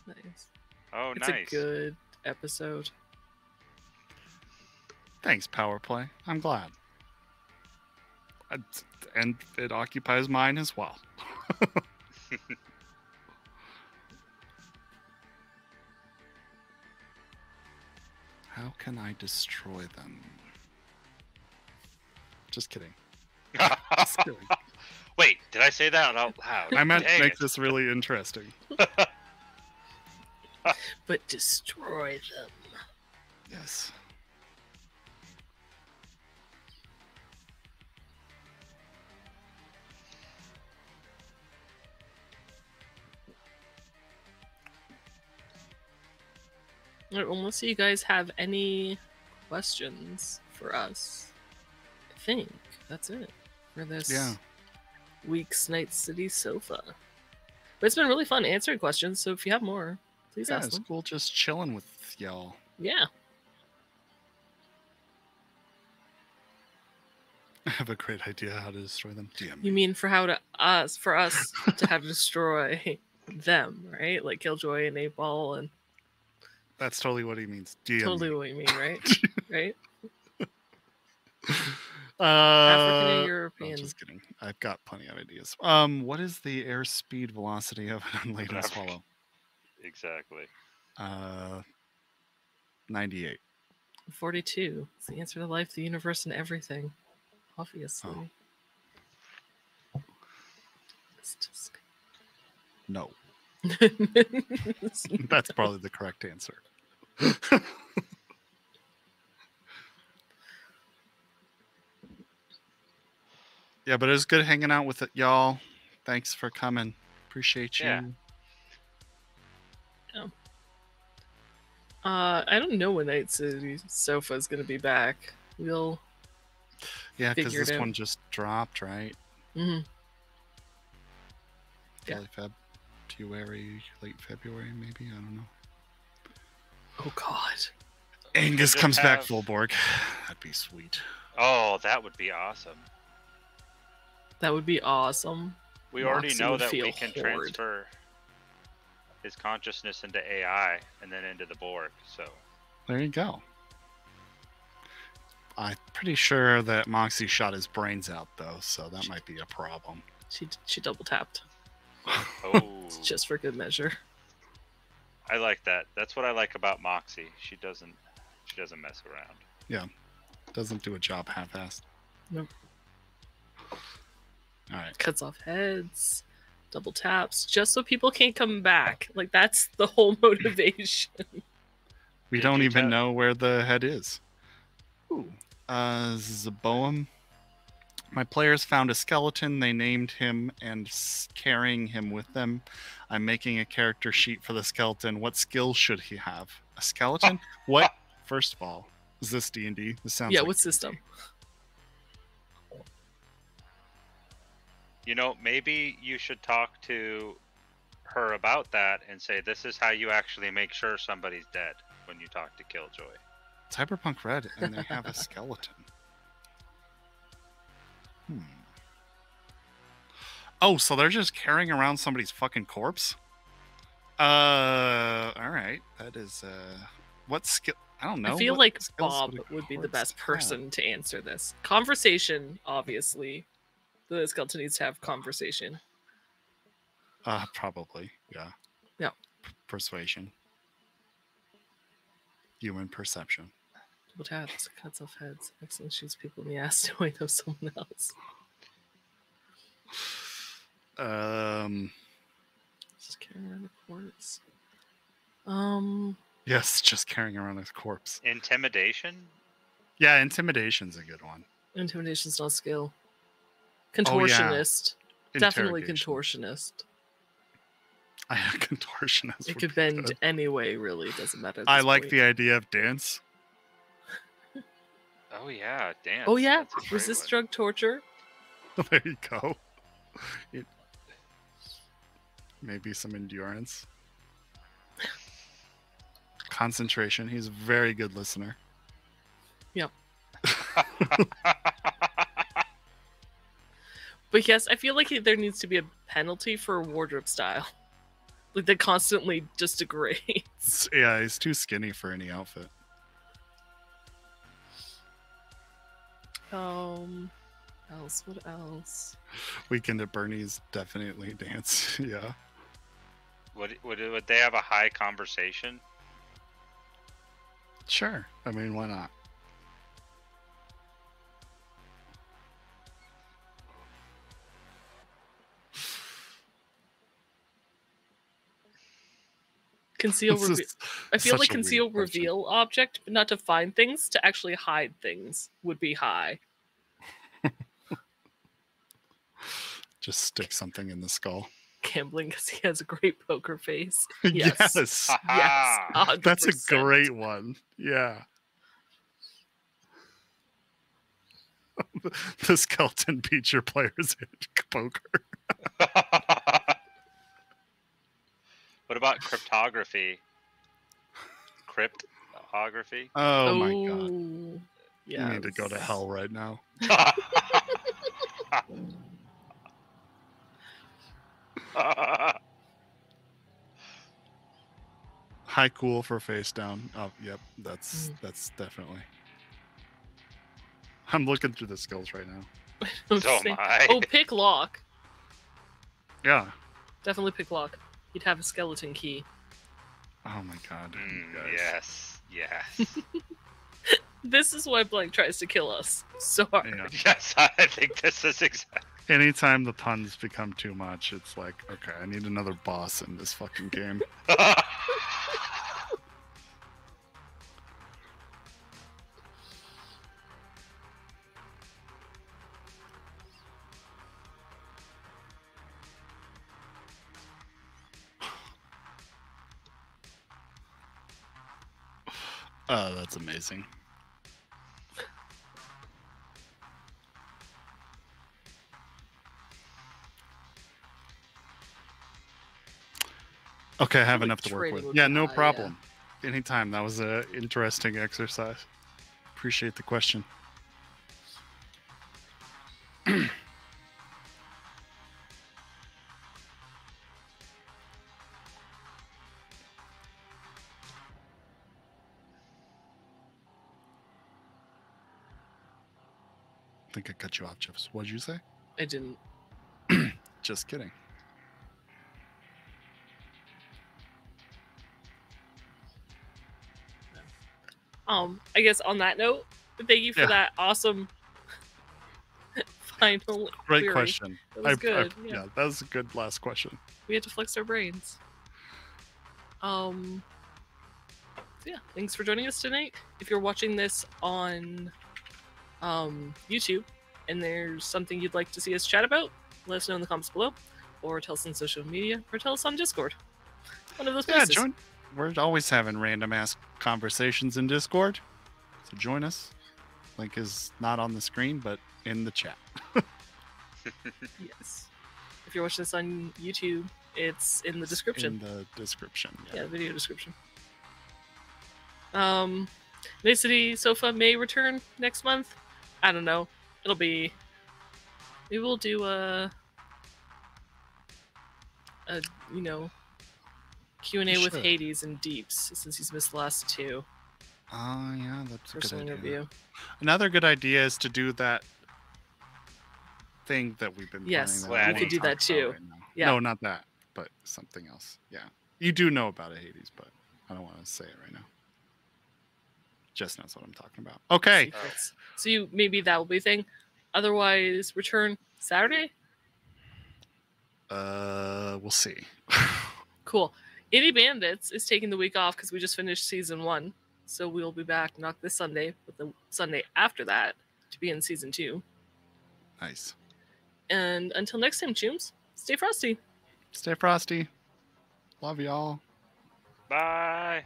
Nice. Oh, It's nice. a good episode. Thanks, Power Play. I'm glad. And it occupies mine as well. How can I destroy them? Just kidding. Just kidding. Wait, did I say that out loud? I meant to Dang make it. this really interesting. But destroy them. Yes. Alright, well, unless you guys have any questions for us, I think that's it for this week's Night City Sofa. But it's been really fun answering questions, so if you have more, please ask It's them. cool just chilling with y'all. Yeah. I have a great idea how to destroy them. DM. You mean for us to have to destroy them, right? Like Killjoy and 8-Ball and That's totally what he means. DM. totally what you mean, right? Right? African African and European. Just kidding. I've got plenty of ideas. What is the airspeed velocity of an unladen swallow? Exactly. 98. 42. It's the answer to life, the universe, and everything. Obviously. It's just... No. That's probably the correct answer. Yeah, but it was good hanging out with it, y'all. Thanks for coming. Appreciate you. Yeah. I don't know when Night City Sofa is going to be back. We'll Yeah, because figure it this out. one just dropped, right? Mhm. Yeah. Early February, late February, maybe. I don't know. Oh God. Angus just comes back have- full Borg. That'd be sweet. Oh, that would be awesome. That would be awesome. We already Moxie know would that we feel can horrid. transfer his consciousness into AI and then into the Borg. So There you go. I'm pretty sure that Moxie shot his brains out, though, so that might be a problem. She double tapped oh, just for good measure. I like that. That's what I like about Moxie. She doesn't mess around. Doesn't do a job half-assed. Nope. All right. Cuts off heads, double taps, just so people can't come back. Like that's the whole motivation. We Did don't you even tell- know where the head is. Ooh. Zaboam. My players found a skeleton. They named him and carrying him with them. I'm making a character sheet for the skeleton. What skills should he have? A skeleton? What? First of all, is this D&D? This sounds Yeah, like what system? You know, maybe you should talk to her about that and say this is how you actually make sure somebody's dead when you talk to Killjoy. Cyberpunk Red, and they have a skeleton. Oh, so they're just carrying around somebody's fucking corpse? All right. That is, what skill? I don't know. I feel What like skills Bob a would be the corpse best have? person to answer this. Conversation, obviously. The skeleton needs to have conversation. Probably. Yeah. Yeah. Persuasion. Human perception. Double taps, cuts off heads. Excellent, shoots people in the ass. Do I know someone else? Just carrying around a corpse. Yes, just carrying around a corpse. Intimidation? Yeah, intimidation's a good one. Intimidation's not a skill. Contortionist. Definitely Interrogation. contortionist. Contortionist. It could bend any way, really. Doesn't matter. I like the idea of dance. Oh yeah, dance. Oh yeah, That's a great resist one. drug torture. There you go. Maybe some endurance. Concentration. He's a very good listener. Yep. But yes, I feel like there needs to be a penalty for wardrobe style. Like that constantly just degrades. Yeah, he's too skinny for any outfit. What else? Weekend at Bernie's definitely dance. Yeah. Would they have a high conversation? Sure. I mean, why not? Conceal This reveal. is I feel such like a weird conceal question. reveal object, but not to find things, to actually hide things would be high. Just stick something in the skull. Gambling because he has a great poker face. Yes. Yes. Aha! Yes. That's a 100%. great one. Yeah. The skeleton beats your players at poker. What about cryptography? Cryptography? Oh my god. Yeah. You need to go to hell right now. High cool for face down. Oh, yep. That's definitely. I'm looking through the skills right now. So am I. Oh, pick lock. Yeah. Definitely pick lock. You'd have a skeleton key. Oh my god. you Mm, guys. yes. This is why Blank tries to kill us so hard. Yeah. Yes, I think this is exactly. Anytime the puns become too much, it's like, okay, I need another boss in this fucking game. Oh, that's amazing. Okay, I have like enough to work trading with. would Yeah, be no high, problem. Anytime. That was an interesting exercise. Appreciate the question. I think I cut you off, Chips. What did you say? I didn't. Just kidding. I guess on that note, thank you for Yeah. that awesome final Great query. question. That was good. Yeah, that was a good last question. We had to flex our brains. So yeah, thanks for joining us tonight. If you're watching this on YouTube and there's something you'd like to see us chat about, let us know in the comments below, or tell us on social media, or tell us on Discord. One of those Yeah, places. join. We're always having random ass conversations in Discord. So join us. Link is not on the screen, but in the chat. Yes. If you're watching this on YouTube, it's in the description. In the description. Yeah, video description. Night City Sofa may return next month. I don't know. It'll be. Maybe we'll do a Q&A with Sure. Hades and Deeps, since he's missed the last two. Oh, yeah, that's a good Personal idea. interview. Another good idea is to do that thing that we've been Yes, planning. That I you could wanna do talk that about too. right now. Yeah. No, not that, but something else. Yeah, you do know about it, Hades, but I don't want to say it right now. Jess knows what I'm talking about. Okay. Secrets. So maybe that will be a thing. Otherwise, return Saturday. We'll see. Cool. Indie Bandits is taking the week off because we just finished season 1, so we'll be back not this Sunday, but the Sunday after that to be in season 2. Nice. And until next time, Chooms, stay frosty. Stay frosty. Love y'all. Bye.